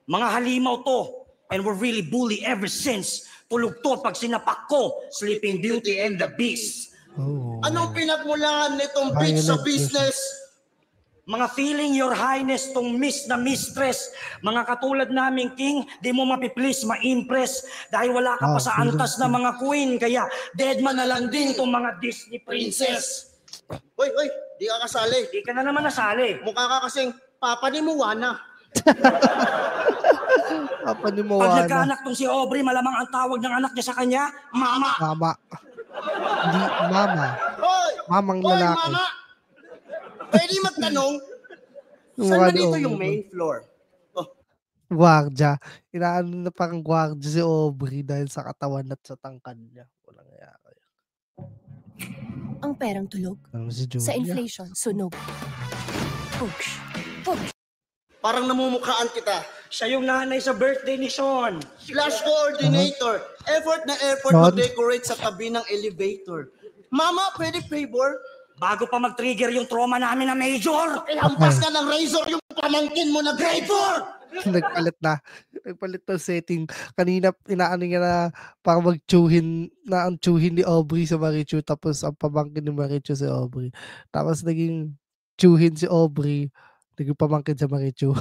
Mga halimaw to. And we're really bully ever since. Tulog to pag sinapak ko. Sleeping Beauty and the Beast. Anong pinagmulan nitong bitch sa business? Mga feeling your highness tong miss na mistress. Mga katulad naming king, di mo mapiplease, ma-impress. Dahil wala ka pa sa antas na mga queen. Kaya dead man na lang din tong mga Disney princess. Hoy, di ka kasali. Di ka na naman nasali. Mukha ka kasing papa ni Moana. Papa ni Pag Moana. nagkaanak tong si Aubrey, malamang ang tawag ng anak niya sa kanya, Mama. Mama. Hindi, Mama. Hoy! Mamang Hoy, lalaki. Mama! Pwede magtanong, saan na dito yung main floor? Guardia. Inaano na parang guardia si Aubrey dahil sa katawan at sa tangkad niya. Walang yaka. Ang perang tulog. Si Sa Julia. inflation, sunog. Push. Parang namumukhaan kita. Siya yung nanay sa birthday ni Sean. Slash coordinator. Effort na effort Sean? mag-decorate sa tabi ng elevator. Mama, pwede favor? Bago pa mag-trigger yung trauma namin na major. Ihampas ka ng razor yung pamangkin mo na grade 4! Nagpalit na. Nagpalit ng setting. Kanina, inaano niya na parang mag-tsuhin, na ang tsuhin ni Aubrey sa Marichu, tapos ang pamangkin ni Marichu si Aubrey. Tapos naging tsuhin si Aubrey, naging pamangkin sa Marichu.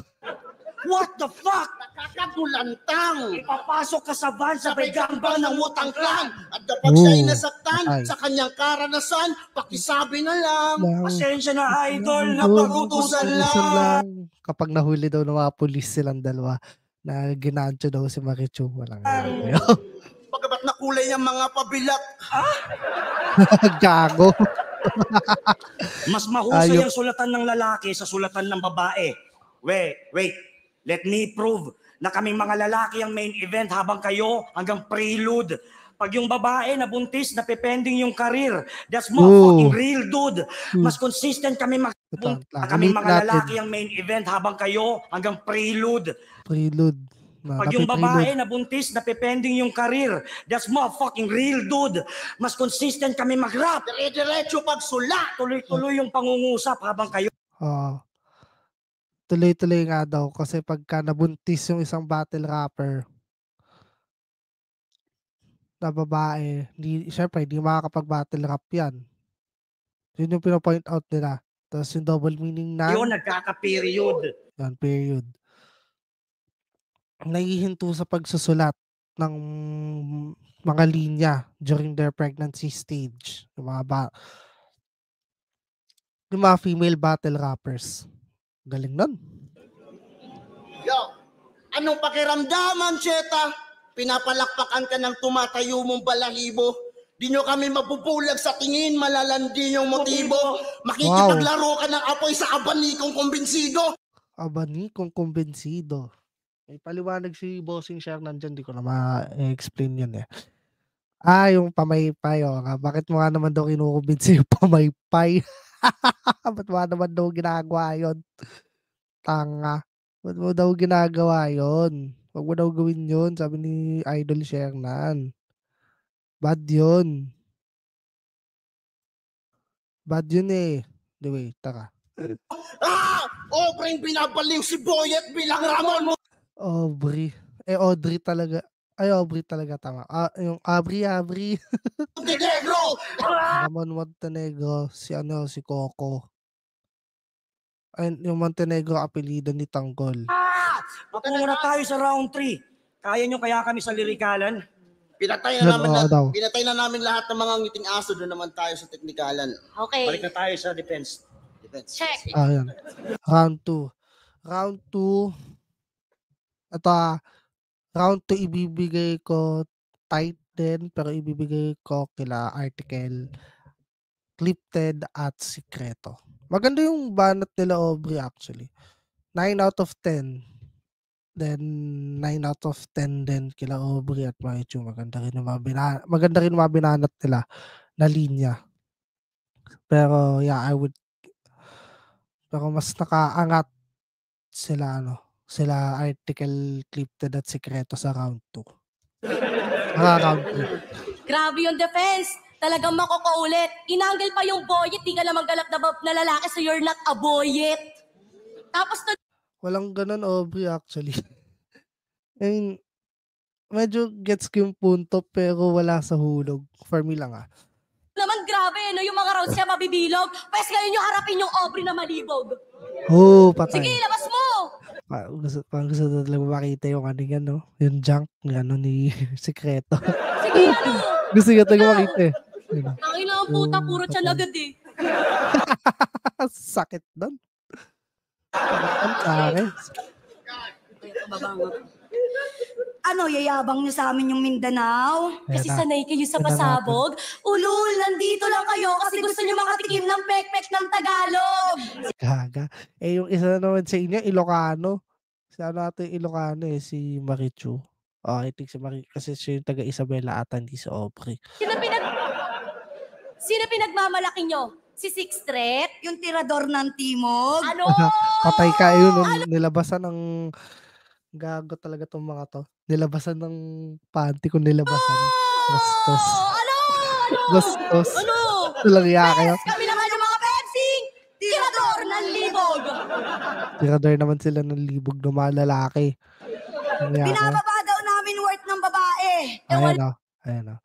What the fuck? Nakakagulantang! Ipapasok ka sa van sa Gamba Begamba ng ng Wutang Clan at kapag siya'y nasaktan Ay. sa kanyang karanasan, pakisabi na lang. Pasensya na idol, Oo, utusan napagutusan lang. Kapag nahuli daw ng mga pulis silang dalawa, na ginancho daw si Marichu, walang Pagkabat na kulay ang mga pabilak. gago. Mas mahusay Ayop. ang sulatan ng lalaki sa sulatan ng babae. Wait. Let me prove na kaming mga lalaki ang main event habang kayo hanggang prelude. Pag yung babae na buntis, napepending yung karir. That's more fucking real, dude. Mas consistent kami kaming mga lalaki ang main event habang kayo hanggang prelude. Prelude. Pag yung babae na buntis, napepending yung karir. That's more fucking real, dude. Mas consistent kami mag-rap. Dire-diretso pagsulat. Tuloy-tuloy yung pangungusap habang kayo. Tuloy-tuloy nga daw kasi pagka nabuntis yung isang battle rapper na babae, syempre hindi makakapag-battle rap yan. Yun yung pinapoint out nila. Tapos yung double meaning na Yun, nagkaka-period. yan, period. Nahihinto sa pagsusulat ng mga linya during their pregnancy stage. Yung mga female battle rappers. Galing nun. Yo, anong pakiramdaman, Cheta? Pinapalakpakan ka ng tumatayo mong balahibo. Di nyo kami mapupulag sa tingin, malalandi yung motibo. Makikipaglaro ka ng apoy sa abanikong kumbinsido. Abanikong kumbensido. May paliwanag si Bossing Share nandyan, di ko na ma-explain yun eh. Yung pamaypay. Bakit mo nga naman daw kinukumbinsi yung pamaypay? Ba't mo naman daw ginagawa yun? Tanga. Ba't mo daw ginagawa yun? Huwag mo daw gawin yun, sabi ni Idol Shernan. Bad yun. Bad yun eh. Anyway, taka. Obreng binabaliw si Boyet bilang Ramon mo. Aubrey. Audrey talaga. Ay, Aubrey talaga, tama. Yung Aubrey. Montenegro! Ramon Montenegro. Si Coco. Ay, yung Montenegro apelido ni Tanggol. Patungo na tayo sa round 3. Kaya nyo kaya kami sa lirikalan? Pinatay na namin lahat ng mga ngiting aso. Doon naman tayo sa teknikalan. Okay. Balik na tayo sa defense. Check. Yan. Round 2. Round 2. Ito round 2 ibibigay ko tight din, pero ibibigay ko kila Article, Clipted at Sikreto. Maganda yung banat nila Aubrey actually. 9 out of 10. Then 9 out of 10 din kila Aubrey at Marichu. Maganda rin yung mga binanat nila na linya. Pero yeah, pero mas nakaangat sila Article, Clipted at Sikreto sa round 2. Round 2. Grabe yung defense. Talagang makukaulit. Inangle pa yung boyet. Di ka naman galap na lalaki, so you're not a boyet. Tapos Walang ganun, Aubrey, actually. I mean, medyo gets ko yung punto, pero wala sa hulog. For me lang naman grabe, no? Yung mga rounds siya mabibilog. Pwes ngayon yung harapin yung Aubrey na malibog. Patay. Sige, labas mo! Gusto talaga makita yung yan, no? Yung junk, ni Sikreto. Sige, Gusto niya talaga makita eh. Tangin lang ang puta, puro tiyan agad eh. Sakit doon. Sakit. Yayabang nyo sa amin yung Mindanao? Kasi sanay kayo sa pasabog. Ulul, nandito lang kayo kasi gusto nyo makatikim ng pek-pek ng Tagalog. Gaga. Yung isa naman sa inyo, Ilocano. Sa natin Ilocano si Marichu. I think si Marichu kasi siya yung taga Isabela ata, hindi si Aubrey. Sino pinagmamalaki nyo? Si Six Threat? Yung tirador ng timog? Ano? Patay ka yun. Nilabasan ng gago talaga tong mga to. Nilabasan ng panty ko nilabasan. Bastos. Ano? Bastos. Ano? Walang iya kayo. Kami naman yung mga Pepsing tirador ng libog. Tirador naman sila ng libog ng mga lalaki. Walang iya kayo. Binababa daw namin worth ng babae. Ayan o. Ayan o.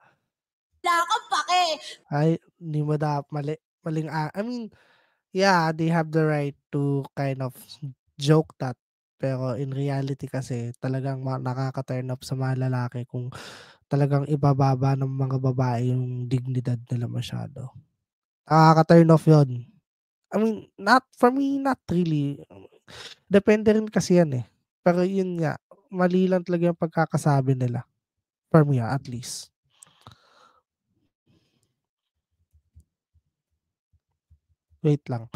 Wala kang pake. Ay, hindi mo dapat maling I mean, yeah, they have the right to kind of joke that. Pero in reality kasi talagang nakaka-turn up sa mga lalaki kung talagang ibababa ng mga babae yung dignidad nila masyado. Nakaka-turn off yun. I mean, not for me, not really. Depende rin kasi yan eh. Pero yun nga, mali lang talaga yung pagkakasabi nila. For me, at least. Wait lang.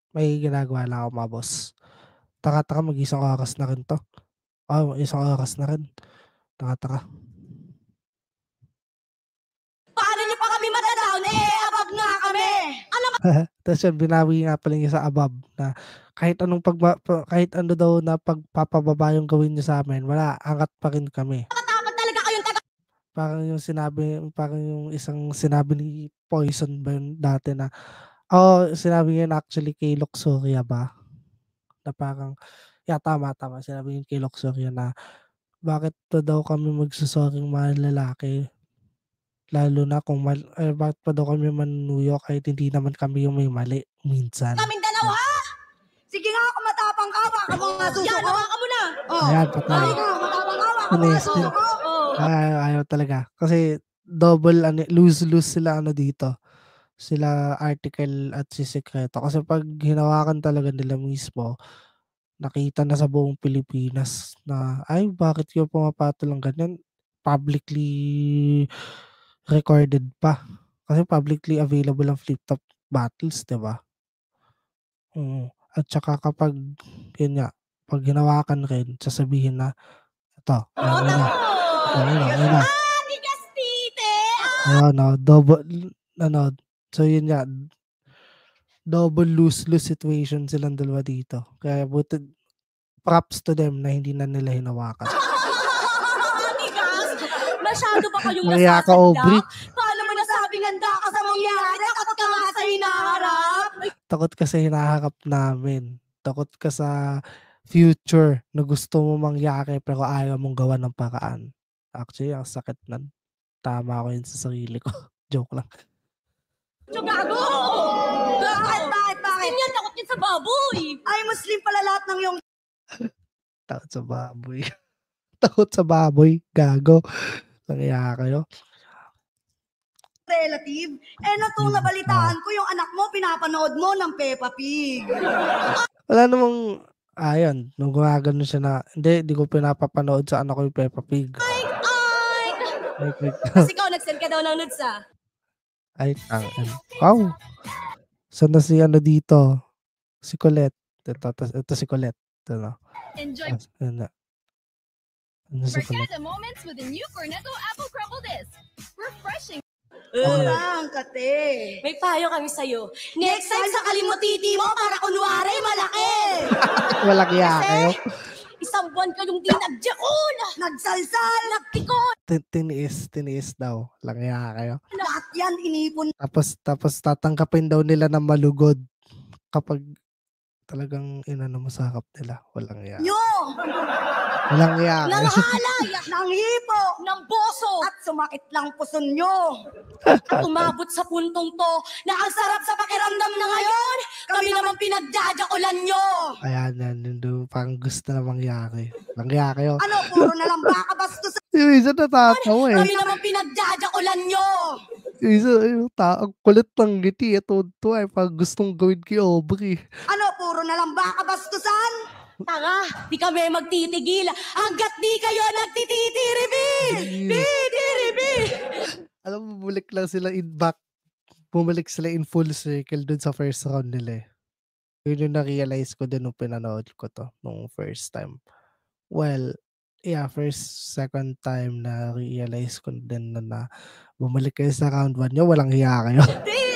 May ginagawa lang ako mga boss. Taka, mag-isang oras na rin to. Isang oras na rin. Taka. Paano niyo pa kami matadown? Above nga kami. Tapos yun, binawi nga pala niya sa above na kahit kahit ano daw na pagpapababa yung gawin niyo sa amin, wala, angat pa rin kami. Dapat talaga kayong taga... Parang yung isang sinabi ni Poison ba yun dati na, sinabi niya na actually kay Luxuria ba? Na parang, tama. Sinabi niya kay Luxuria na, bakit pa daw kami magsusoring mga lalaki? Lalo na kung bakit pa daw kami manunuyo kahit hindi naman kami yung may mali minsan. Kaming dalawa? Sige nga, kung matapang ka, baka mga suso Yan, ko. hawakan mo na. Ayan, patay. Sige nga, matapang ka, baka mga suso ko. Ayaw talaga. Kasi double, lose-lose sila dito. Sila Article at si Secreto. Kasi pag hinawakan talaga nila mismo, nakita na sa buong Pilipinas na, ay, bakit yung pumapatol ng ganyan? Publicly recorded pa. Kasi publicly available ang flip-top battles, di ba? At saka kapag, yun nga, pag hinawakan rin, sasabihin na, ito, ayun na. Tigas tite. Double, so yun nga, double lose-lose situation silang dalawa dito. Kaya props to them na hindi na nila hinawakan. Tigas. Masyado ba kayong Maya ka, Aubrey. Paano mo nasabing handa ka sa mangyari? Takot ka nga sa hinaharap. Takot ka sa hinaharap namin. Takot ka sa future na gusto mo mangyari pero ayaw mong gawa ng paraan. Actually, ang sakit nun. Tama ko yun sa sarili ko. Joke lang. Gago! Bakit? Yan, takot yun sa baboy. Ay, Muslim pala lahat ng yung Takot sa baboy. Takot sa baboy. Gago. Nangyaya kayo. relative. Nung nabalitaan ko yung anak mo, pinapanood mo ng Peppa Pig. Wala namang, ayun, nung gumagano siya na, hindi ko pinapapanood sa anak ko yung Peppa Pig. Kasi ikaw, nag-send ka daw ng nudes Ay, wow. Saan na si dito? Si Colette. Ito si Colette. Ito. Enjoy Si Colette. the moments with the new Cornetto Apple Crumble Disc. Refreshing. Ang kate. May payo kami sa'yo. Next time sa kalimutiti mo para kunwari malaki. Walang iya kayo. Isang buwan kayong dinagjakon. Nagsalsal. Nagtikon. Tiniis daw. Walang iya kayo. Lahat yan inipon. Tapos tatanggapin daw nila ng malugod kapag talagang inano mo sa harap nila. Walang iya. Nyo. Walang iya kayo. Nang halay. Nang hipo. Ng boso. At sumakit lang puson nyo. At umabot sa puntong to na ang sarap sa pakiramdam na ngayon, kami naman pinagdadakulan nyo. Ayan, parang gusto na mangyari. Mangyari kayo. Ano, puro na lang baka bastos. Yung isa natatawa Kami naman pinagdadakulan nyo. Yung isa, ang kulit ng ngiti. Ito ay pag gustong gawin kay Aubrey. Ano, puro na lang baka bastusan. Tanga, di kami magtitigil hanggat di kayo nagtititiribi. Titiribi. Alam mo, bumalik sila in full circle dun sa first round nila eh. Yun yung na-realize ko din nung pinanood ko to, nung first time. Well, yeah, first, second time na realize ko din na bumalik kayo sa round 1 niyo, walang hiya kayo. Deal!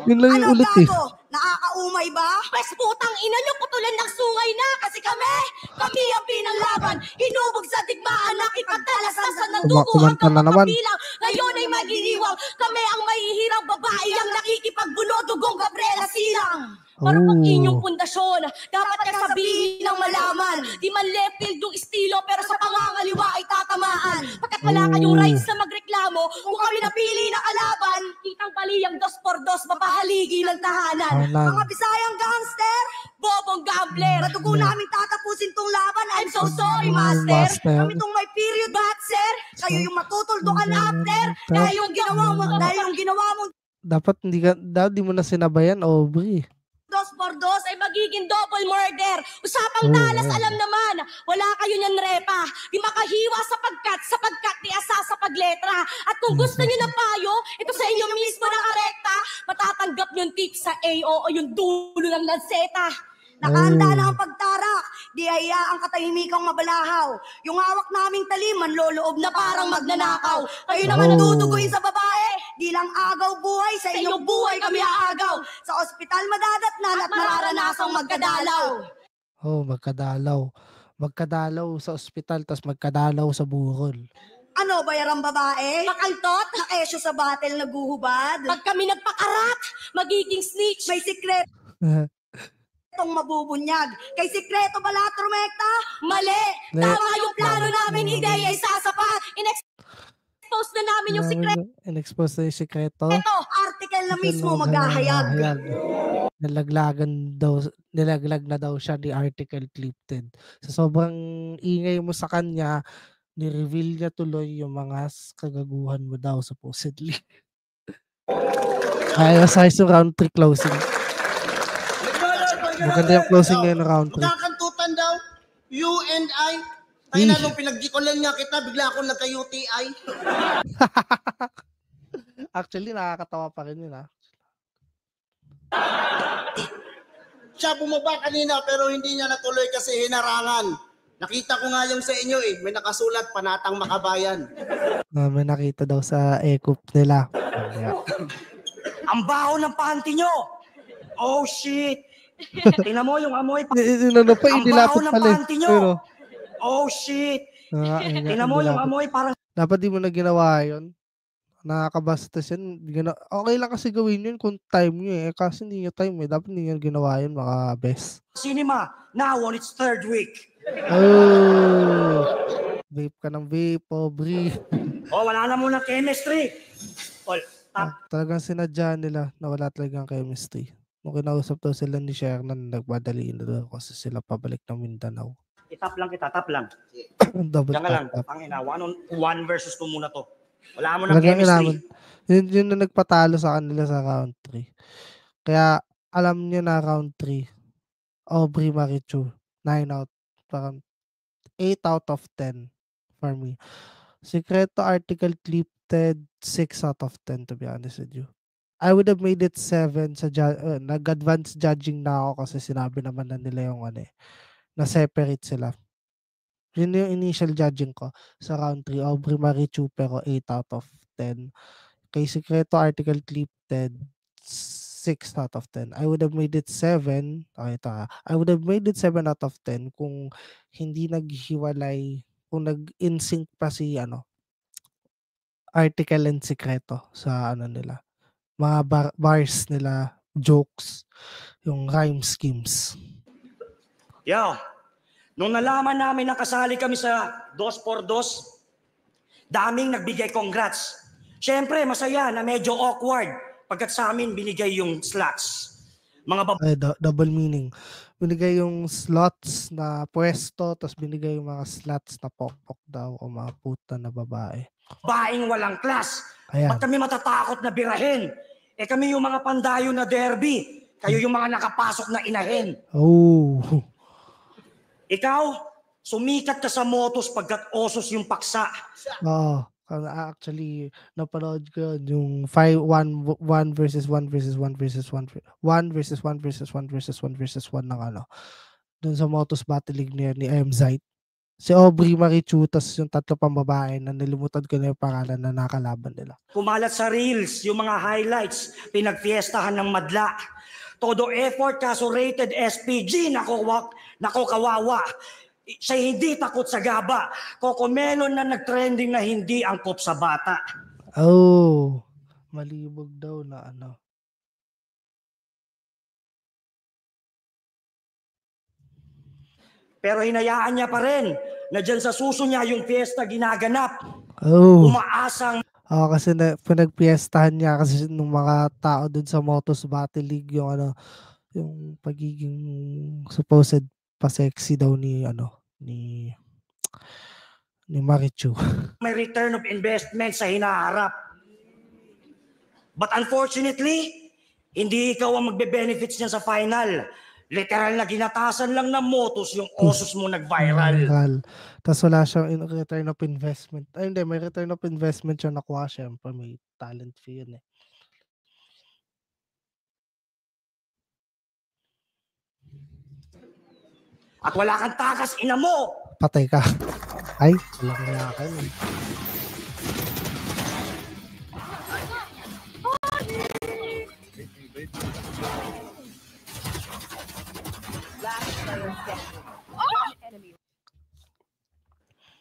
Yun lang yung Ano ulit eh. gago? Nakakaumay ba? Pwes putang ina nyo, putulan ng sungay na kasi kami ang pinanglaban. Hinubog sa digmaan, nakipagtalasasan ng dugo Kumanta hanggang na naman. makabilang. Ngayon ay maginiwang, kami ang mahihirang babae ang nakikipagbuno, dugong Gabriela Silang. Para pag inyong pundasyon, dapat ka sabihin ng malaman. Di man left field yung estilo, pero sa pangangaliwa ay tatamaan. Pagkat wala kayong rights na magreklamo, kung kami napili na kalaban, kitang paliyang 2x2, mapahaligi ng tahanan. Mga Bisayang gangster, Bobong gambler, matugo namin tatapusin tong laban. I'm so sorry, master. Kami tong may period bat, sir. Kayo yung matutuldukan after. Dahil yung ginawa mo, Dapat di mo na sinabayan, Aubrey. 2x2. ay magiging double murder. Usapang talas, alam naman, wala kayo niyan repa. Di makahiwa sapagkat di asa sa pagletra. At kung gusto niyo na payo, ito sa inyo mismo na karekta, matatanggap niyo yung tip sa AO o yung dulo ng lanseta. Nakahanda na ang pagtarak, di ang katahimikang mabalahaw. Yung hawak naming talim, manloloob na parang magnanakaw. Kayo naman naduduguin sa babae, di lang agaw buhay, sa inyong buhay kami aagaw. Sa ospital madadatnan at mararanasang magkadalaw. Oh, magkadalaw sa ospital, tas magkadalaw sa burol. Ano, bayarang babae? Pakantot, Na-esyo sa battle naguhubad? pag kami nagpakarat, magiging snitch. May sikretong mabubunyag. Kay sikreto bala, Trumekta? Mali! Ne- Tama yung plano namin, ideya ay sasapat. In-expose na namin yung sikreto. In-expose na yung sikreto. Article na mismo maghahayag. Nilaglag na daw siya ni Article Clifton. Sa sobrang ingay mo sa kanya, ni-reveal niya tuloy yung mga kagaguhan mo daw supposedly. Ay, aside sa round 3 closing. Maganda yung closing ngayon ng round 3. Magkakantutan daw. You and I. Tayo na nung pinagdikolan niya kita, bigla ako nagka-UTI. Actually, nakakatawa pa rin yun ha. Siya bumaba kanina pero hindi niya natuloy kasi hinarangan. Nakita ko nga yung sa inyo eh. May nakasulat, Panatang Makabayan. May nakita daw sa e-coop nila. Kaya, Ang baho ng panty nyo! Oh shit! Tingnan mo yung amoy. ano pa, Ang baho inilapit ng pala eh. panty nyo! Pero, Oh shit! Tingnan mo yung amoy parang dapat di mo na ginawa yun. Nakakabastos yun. Okay lang kasi gawin yun kung time nyo eh. Kasi hindi nyo time eh. Dapat hindi nyo ginawa yun, mga best. cinema. Now on its third week. Oh! Vape ka ng vape, Aubrey. Oh, wala na muna chemistry. All, Talagang sinadya nila na wala talagang chemistry. Nung kinausap daw sila ni Shernan, nagmadali na daw kasi sila pabalik ng Mindanao. Itap lang kita, tap lang. Double Diyan ka lang. tap. Tangina, one versus 2 muna to. Wala mo ng Talagang chemistry. yun na nagpatalo sa kanila sa round 3. Kaya alam niyo na round 3, Aubrey Marichu, 9 out, parang 8 out of 10 for me. Secreto Article Clifted, 6 out of 10 to be honest with you. I would have made it 7 sa nag-advance judging na ako kasi sinabi naman na nila yung na separate sila. Yun yung initial judging ko sa round 3. Aubrey Marichu pero 8 out of 10. Kay Secreto Article Clifted, 6 out of 10. I would have made it 7. Okay, ito I would have made it 7 out of 10 kung hindi naghiwalay, kung nag-in-sync pa si Article and Secreto sa nila. Mga bars nila, jokes, yung rhyme schemes. Yo, nung nalaman namin na kasali kami sa 2x2, daming nagbigay congrats. Siyempre, masaya na medyo awkward pagkat sa amin binigay yung slots. Double meaning. Binigay yung slots na pwesto, tapos binigay yung mga slots na pokpok daw o mga puta na babae. Baing walang class. Ayan. Ba't kami matatakot na birahin? Kami yung mga pandayo na derby. Kayo yung mga nakapasok na inahin. Oh. Ikaw, sumikat ka sa motos pagkat osos yung paksa. Oo. Actually, napanood ko yun, yung 1 versus 1 versus 1 versus 1 versus 1 versus 1 versus 1 versus 1 ng dun sa Motos Battle League na yun ni Emzite. Si Aubrey Marichu, tas yung tatlo pang babae na nilimutan ko na yung pangalan na nakalaban nila. Kumalat sa reels, yung mga highlights, pinagfiestahan ng madla. Todo effort kaso rated SPG, nako kawawa. Siya hindi takot sa gaba. Cocomelon na nag-trending na hindi angkop sa bata. Oh, malibog daw na ano. Pero hinayaan niya pa rin na dyan sa suso niya yung fiesta ginaganap. Oh. Umaasang Kasi pinagpiestahan niya kasi ng mga tao dun sa Motos Battle League yung ano, yung pagiging supposed pa-sexy daw ni Marichu. may return of investment sa hinaharap. But unfortunately, hindi ikaw ang magbe-benefits niya sa final. Literal na ginatasan lang ng Motos yung osos mo nag-viral. Tapos wala siyang return of investment. Ay hindi, may return of investment siya nakuha. Siyempre may talent fee yun eh. At wala kang takas, ina mo! Patay ka. Ay, wala kaya ka yun.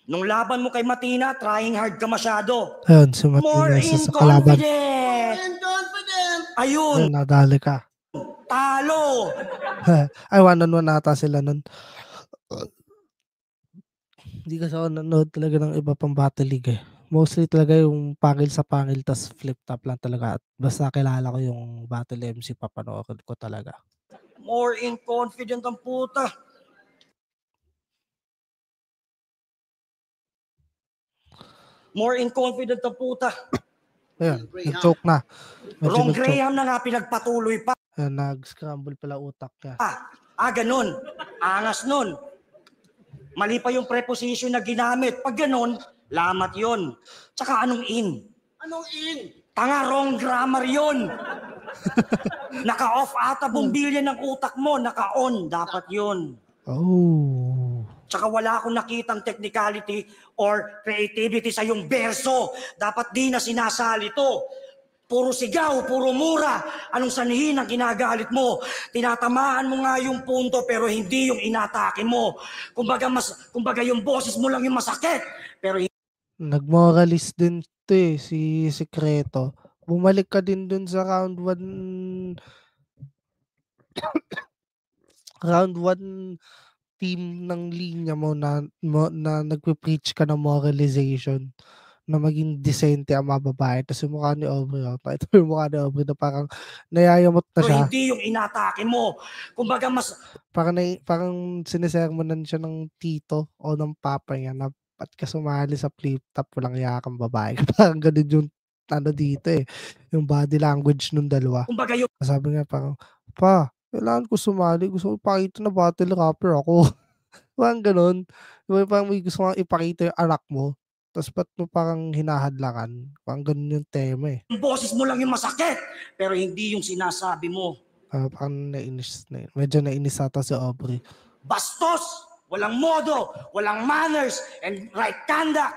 Nung laban mo kay Matina, trying hard ka masyado. Ayun, si More Martinez sa kalaban. inconfident! Ayun, Ayun, nadali ka. talo! Ay, 1-on-1 nata sila nun. Hindi kasi ako nanonood talaga ng iba pang Battle League eh. Mostly talaga yung pangil sa pangil tas flip top lang talaga. Basta kilala ko yung Battle MC, papanoorin ko talaga. More inconfident ang puta. More inconfident ang puta. Ayun, nag-choke na. Medyo Ron nag-choke. Graham na nga pinagpatuloy pa. Ayun, nag-scramble pala utak niya. Ganun. Angas nun. Mali pa yung preposition na ginamit. Pag ganun, lamat yon. Tsaka anong in? Anong in? Tanga, wrong grammar yon. Naka-off ata bumbilya ng utak mo. Naka-on. Dapat yon. Oh. Tsaka wala akong nakitang technicality or creativity sa yung verso. Dapat di na sinasali to. Puro sigaw, puro mura. Anong sanhin ang ginagalit mo? Tinatamaan mo nga yung punto pero hindi yung inatake mo. Kumbaga yung boses mo lang yung masakit. Pero Nag-moralist din to eh, si Secreto. Bumalik ka din dun sa round 1 round 1 team ng linya mo na nagpe-preach ka ng moralization na maging decente ang mga babae. Tapos yung mukha ni Aubrey, ito yung mukha ni Aubrey na parang nayayamot na siya. hindi yung inatake mo. Kumbaga Parang sinisermonan siya ng tito o ng papa niya na ba't ka sumali sa flip top, walang yakang babae. Parang ganun yung dito eh. Yung body language nung dalawa. kumbaga yung Sabi nga parang, pa, kailangan ko sumali. Gusto ko ipakita na battle rapper ako. Parang ganun. Parang may gusto kang ipakita yung anak mo. Tapos ba't mo parang hinahadlangan? Parang ganun yung tema eh. boses mo lang yung masakit. Pero hindi yung sinasabi mo. Parang medyo nainis ata si Aubrey. Bastos! Walang modo, walang manners, and right conduct.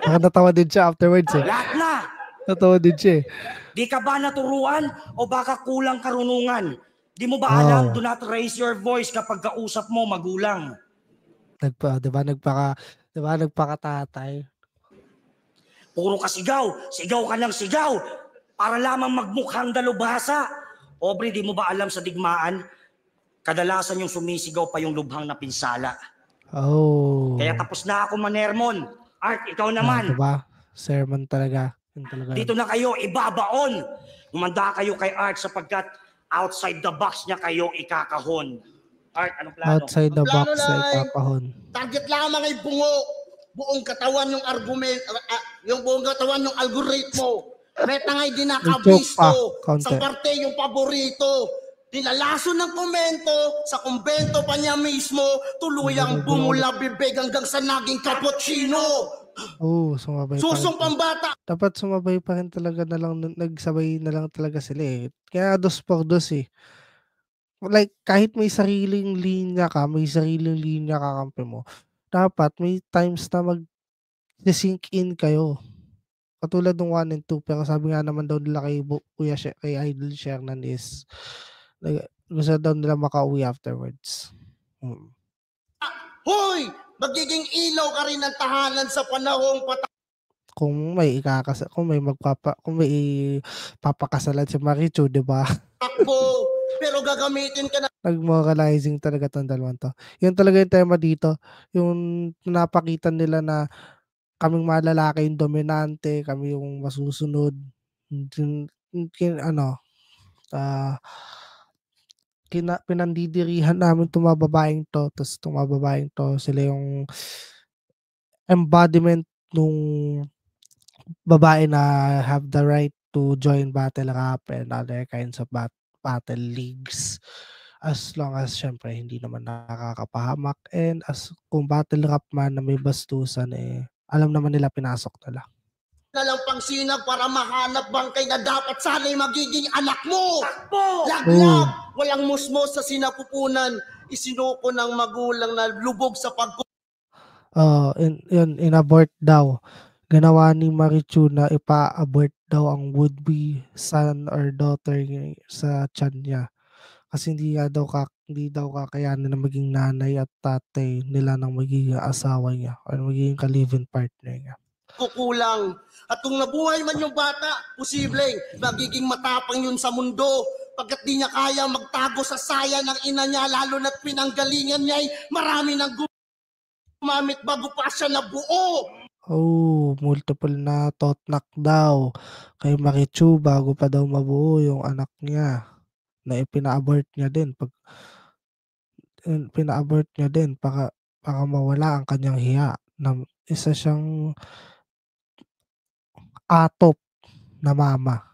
Parang natawa din siya afterwards eh. Lahat na. Natawa din siya eh. Di ka ba naturuan o baka kulang karunungan? Di mo ba alam, do not raise your voice kapag kausap mo magulang? Nagpakatatay. Puro ka sigaw ka ng sigaw, para lamang magmukhang dalubhasa. Aubrey, di mo ba alam sa digmaan, kadalasan yung sumisigaw pa yung lubhang na pinsala. Oh. Kaya tapos na ako manermon. Art, ikaw naman. Diba? Sermon talaga. Yun talaga. Dito na kayo ibabaon. Umanda kayo kay Art sapagkat outside the box niya kayo ikakahon. Art, anong plano? Outside the box Plano sa lang. ikakahon. Target lamang ay bungo. Buong katawan yung argument, yung buong katawan yung algoritmo. Meta nga'y di nakabisto. Kaunti. Sa parte yung paborito. Nilalaso ng komento, sa kumbento pa niya mismo, tuluyang bumula bibig hanggang sa naging cappuccino. Sumabay pa Susong rin. pambata. Dapat sumabay pa rin talaga na lang, nagsabay na lang talaga sila eh. Kaya 2x2 eh. like kahit may sariling linya ka, may sariling linya kakampi mo, dapat may times na mag-sink in kayo. Katulad nung 1 and 2 pero sabi nga naman daw nila kay kay Idol Shernan is gusto daw nila makauwi afterwards. Hoy! Magiging ilaw ka rin ng tahanan sa panahong Kung may kung may papakasalan si Marichu, 'di ba? patakbo, pero gagamitin ka na Nag-moralizing talaga 'tong dalawang 'to. 'Yun talaga yung tema dito, yung pinapakita nila na kaming mga lalaki yung dominante, kami yung masusunod. Ano, pinandidirihan namin 'tong mga babaeng 'to, ta's 'tong mga babaeng 'to sila yung embodiment nung babae na have the right to join battle rap and other kinds of battle leagues. As long as siyempre hindi naman nakakapahamak and kung battle rap man na may bastusan, alam naman nila pinasok nila. lang pangsinag para mahanap bangkay na dapat sana'y magiging anak mo. Takbo! Laglag! Walang musmos sa sinapupunan. Isinuko ng magulang na lubog sa In-abort daw. Ginawa ni Marichu na ipa-abort daw ang would-be son or daughter sa tiyan niya. Kasi hindi daw kakayanin na maging nanay at tatay nila ng magiging asawa niya or magiging ka-live-in partner niya. kukulang. At kung nabuhay man yung bata, posibleng magiging matapang yun sa mundo. Pagkat di niya kaya magtago sa saya ng ina niya, lalo na't pinanggalingan niya ay marami nang gumamit bago pa siya nabuo. Multiple na totnak daw kay Marichu bago pa daw mabuo yung anak niya na pina-abort niya din para mawala ang kanyang hiya na isa siyang atop na mama.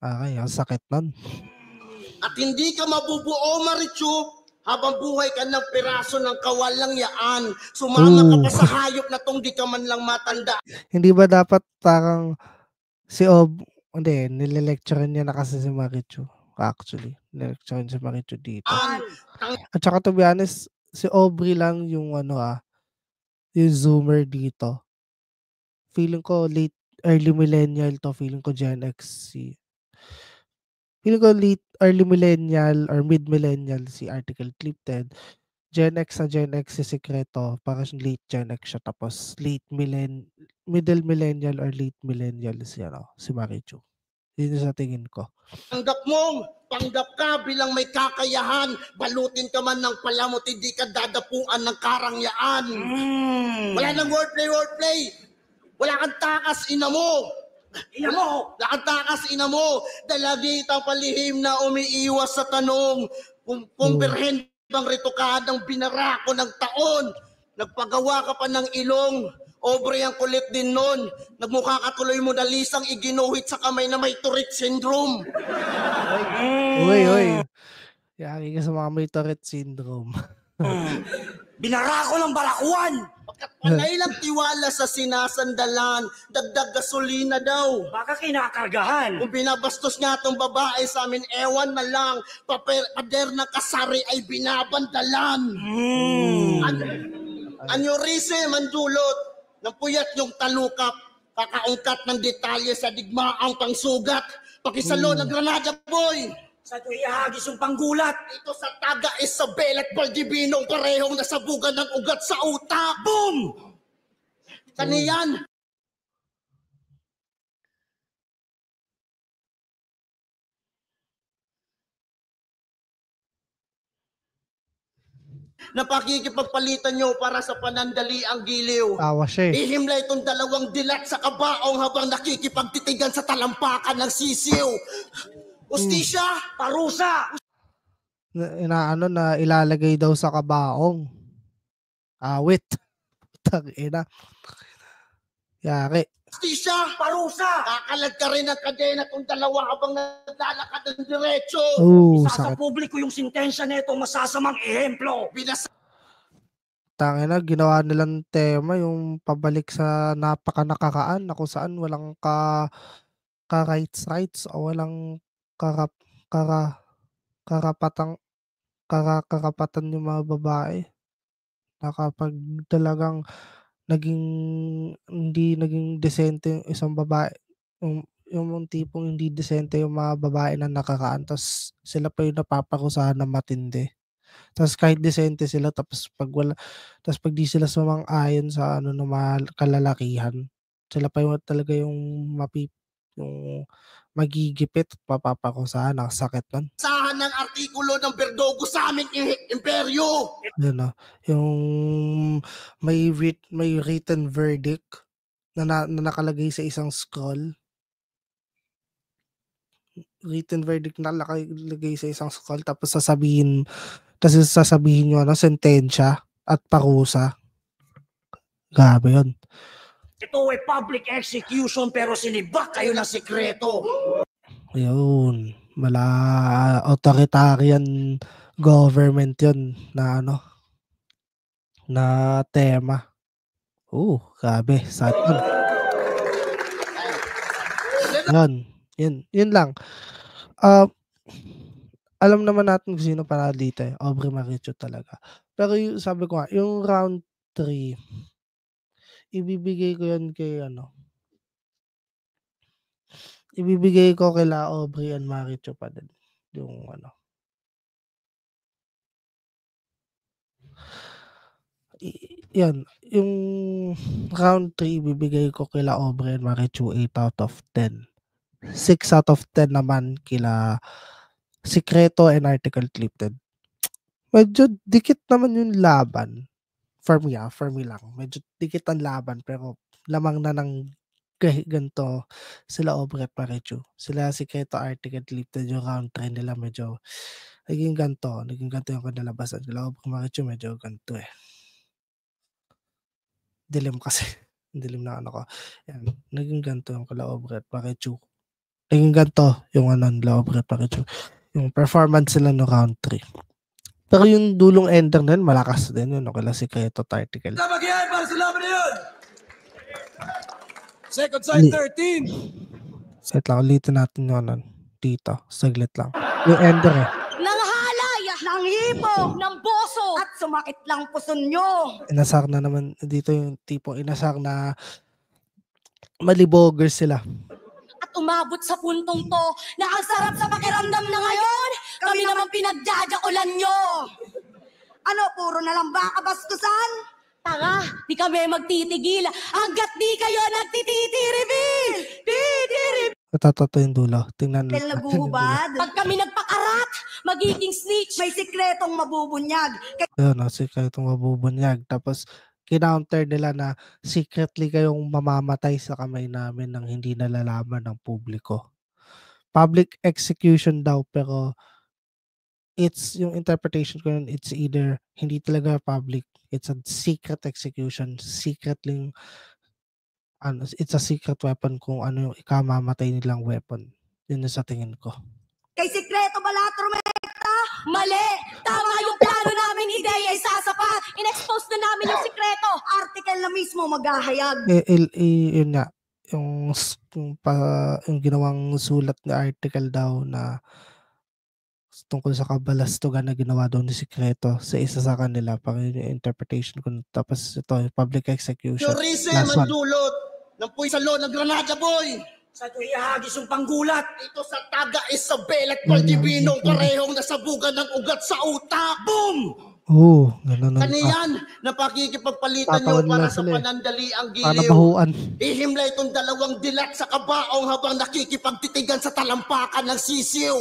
Ang sakit nun. At hindi ka mabubuo, Marichu, habang buhay ka ng piraso ng kawalang yaan. Sumama ka pa sa hayop na tong di ka man lang matanda. Hindi ba dapat parang hindi, nile-lecturean niya na kasi si Marichu. Actually, nile-lecturean si Marichu dito. At saka to be honest, si Aubrey lang yung yung zoomer dito. Feeling ko early millennial to, feeling ko Gen X feeling ko early millennial or mid millennial si Article Clipted. Gen X si Secreto, parang late Gen X siya, tapos middle millennial or late millennial si Marichu. Yun sa tingin ko. Panggap ka bilang may kakayahan, balutin ka man ng palamot, hindi ka dadapuan ng karangyaan. Wala nang wordplay. Wala kang takas, ina mo. Nakatakas, ina mo. Dalagitang palihim na umiiwas sa tanong. Kung berhen bang ritokadang binarako ng taon. Nagpagawa ka pa ng ilong. Aubrey, ang kulit din nun. Nagmukha ka tuloy mo dalisang iginuhit sa kamay na may Tourette syndrome. Uy. Yari ka sa mga may Tourette syndrome. Binarako ng balakuan! Panay lang tiwala sa sinasandalan, dagdag gasolina daw. Baka kinakargahan. Kung binabastos nga itong babae sa amin, ewan na lang, pader ng kasari ay binabandalan. Aneurism ang dulot ng puyat yung talukap, kakaungkat ng detalye sa digmaang pangsugat, pakisalo ng Granada Boy. Sa tuyahagis yung panggulat. Ito sa Taga Isabel at Baldivino, parehong nasabugan ng ugat sa utak. Boom! Kaniyan. Napakikipagpalitan nyo para sa panandali ang giliw. Tawa siya eh. Ihimla itong dalawang dilat sa kabaong habang nakikipagtitigan sa talampakan ng sisiw. Ustisya, parusa. Na ilalagay daw sa kabaong. Awit. Tangina. Yari. Ustisya, parusa. Kakalag ka rin ang kadena itong dalawa habang naglalakad ng diretso. Isa sa publiko yung sintensya na itong masasamang ehemplo. Tangina, ginawa nilang tema yung pabalik sa napaka-nakakaan na kung saan walang ka-rights o walang karapatang kakapatan yung mga babae. Na kapag talagang hindi naging desente yung isang babae, yung tipong hindi desente yung mga babae na nakakaan ta's sila pa yung napaparusahan ng matindi. Ta's kahit desente sila tapos 'pag 'di sila sumang-ayon sa ano ng mga kalalakihan, sila pa yung talaga yung yung magigipit at mapaparusahan, ang sakit nun. Sahan ng artikulo ng Verdugo sa aming imperyo. Yun, yung may written verdict na nakalagay sa isang scroll. Written verdict na nakalagay sa isang scroll tapos sasabihin niyo sentensya at parusa. Grabe yun. Ito ay public execution pero sinibak kayo ng sikreto. Ayun, authoritarian government yun na na tema. Grabe, sad yun. Yun lang. Alam naman natin kung sino panalo dito, Aubrey Marichu talaga. Pero yung sabi ko nga, yung round 3, ibibigay ko yan ibibigay ko kila Aubrey and Marichu pa din. Yung yan, yung round 3 ibibigay ko kila Aubrey and Marichu 8 out of 10. 6 out of 10 naman kila Sikreto and Article Clipted. Medyo dikit naman yung laban. For me lang. Medyo dikit ang laban pero lamang na ng ganito sila Aubrey at Marichu. Sila Sikreto, Article Clipted yung round 3 nila medyo naging ganito yung kanalabasan. Sila Aubrey, Marichu medyo ganito Dilim kasi. Dilim na ko. Yan. Naging ganito yung kala Aubrey at Marichu. Naging ganito yung nila Aubrey at Marichu. Yung performance sila no round 3. Pero yung dulong ender na yun, malakas din yun. Kala Sikreto at Article. Tabag yan para sa laban na yun! Second side 13! Set lang, ulitin natin yung dito. Saglit lang. Yung ender Nang halay, nang hipog, ng boso, at sumakit lang puson nyo. Inasar na naman dito yung tipo inasar na malibogers sila. At umabot sa puntong to na ang sarap sa pakiramdam na ngayon, kami naman pinagdadakulan nyo. Ano, puro na lang ba kabaskusan? Tara, di kami magtitigil hanggat di kayo nagtititiribil. Titiribil. Natatato yung dulo. Tingnan Dahil naguhubad. Pag kami nagpakarat, magiging snitch. May sikretong mabubunyag. Ayun, sikretong mabubunyag. Tapos, kinounter nila na secretly kayong mamamatay sa kamay namin nang hindi nalalaman ng publiko. Public execution daw, pero yung interpretation ko yun, it's either hindi talaga public, it's a secret execution, secretly, it's a secret weapon kung ano yung ikamamatay nilang weapon. Yun sa tingin ko. Kay sikreto bala, Trumeta? Mali! Tama yung plano namin, ideya ay sasapat. In-expose na namin yung sikreto. Article na mismo maghahayag. Yun nga, yung ginawang sulat na article daw na tungkol sa kabalastugan na ginawa daw ni Sikreto sa isa sa kanila, pang interpretation ko. Tapos ito, public execution. Tourism Last ang one. dulot ng puwisalo ng Granada, boy. Sa tuyahagis yung panggulat. Ito sa Taga Isabel at Valdivino, parehong nasabugan ng ugat sa utak. Boom! Ganun. Kaniyan, napakikipagpalitan nyo Tatawan para na sa sila panandali ang Para giliw. bahuan. Ihimlay itong dalawang dilat sa kabaong habang nakikipagtitigan sa talampakan ng sisiw.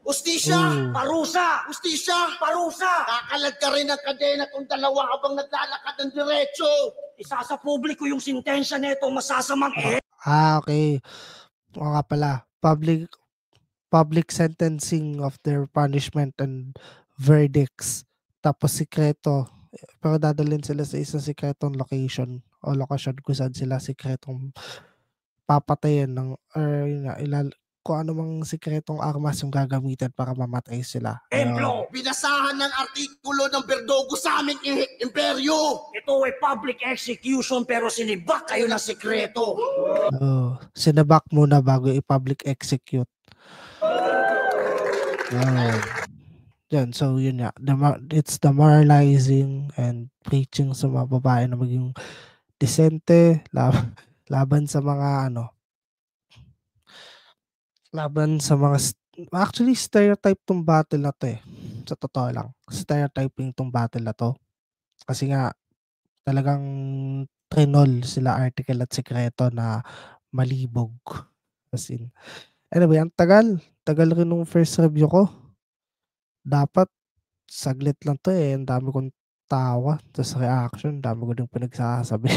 Ustisya! Parusa! Ustisya! Parusa! Kakalag ka rin ng kadena itong dalawa habang naglalakad ng diretso. Isa sa publiko yung sintensya nito masasamang Okay. O nga pala, public sentencing of their punishment and verdicts. Tapos sikreto. Pero dadalhin sila sa isang sikretong location o lokasyon kung saan sila sikretong papatayin kung ano mang sikretong armas yung gagamitin para mamatay sila. Binasahan ng artikulo ng Verdugo sa aming imperyo. Ito ay public execution pero sinibak kayo ng sikreto. Sinabak muna bago i-public execute. Yun, so yun nga, it's demoralizing and preaching sa mga babae na maging disente laban sa mga ano, laban sa mga actually stereotype 'tong battle na 'to, eh, sa totoo lang. Stereotyping 'tong battle na 'to. Kasi nga talagang trinol sila Article at Secreto na malibog, as in. Anyway, ang tagal rin nung first review ko. Dapat saglit lang 'to, eh, ang dami kong tawa ta's reaction, dami ko ding pinagsasabi.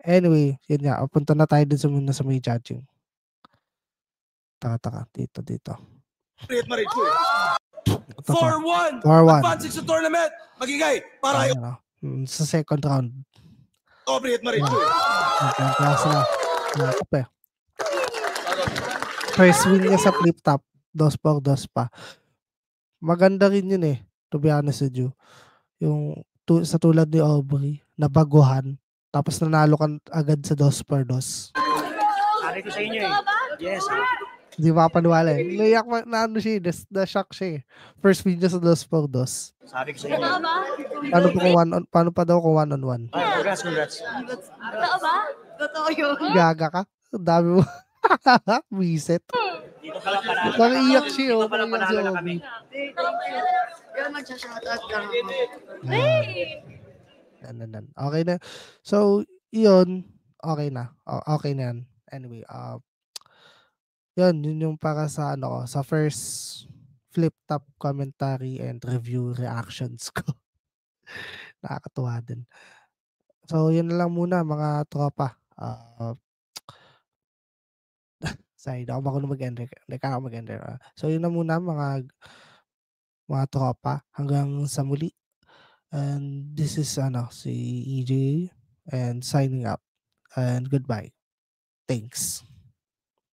Anyway, yun nga, punta na tayo dun sa may judging. Taka, dito. Mariet Marichoy. Ito pa, 4-1. 4-1. Advancing sa tournament. Magigay. Para Ayun, sa second round. Aubrey at Marichoy. Nagkaklase na. Nakap, eh. First win niya sa flip top, 2-2 pa. Maganda rin yun, eh, to be honest with you. Yung sa tulad ni Aubrey, nabaguhan, tapos nanalo ka agad sa 2-2. Sabi ko sa inyo eh. Yes. Hindi makapaniwala, eh. Naiyak na ano siya, na-shock siya, eh. First win niya sa 2-2. Sabi ko sa inyo. Paano pa daw kung 1-on-1? Ay, congrats. Totoo ba? Totoo yun. Gaga ka? Ang dami mo. Wiset. Dito pala panalo. Nang-iyak siya, Dito oh. pala Nang-iyak panalo si na Aubrey. kami. Pero magsha-shoutout ka. Yan. Okay na. So, yun. Okay na. Okay na yan. Anyway, yun yung para sa ano ko, sa first flip top commentary and review reactions ko. Nakakatuwa din. So, yun na lang muna mga tropa. Sorry, di ako marunong mag-ender. Hindi ka ako mag-ender. So, yun na muna mga tropa. Hanggang sa muli. And this is si EJ and signing up. And goodbye. Thanks.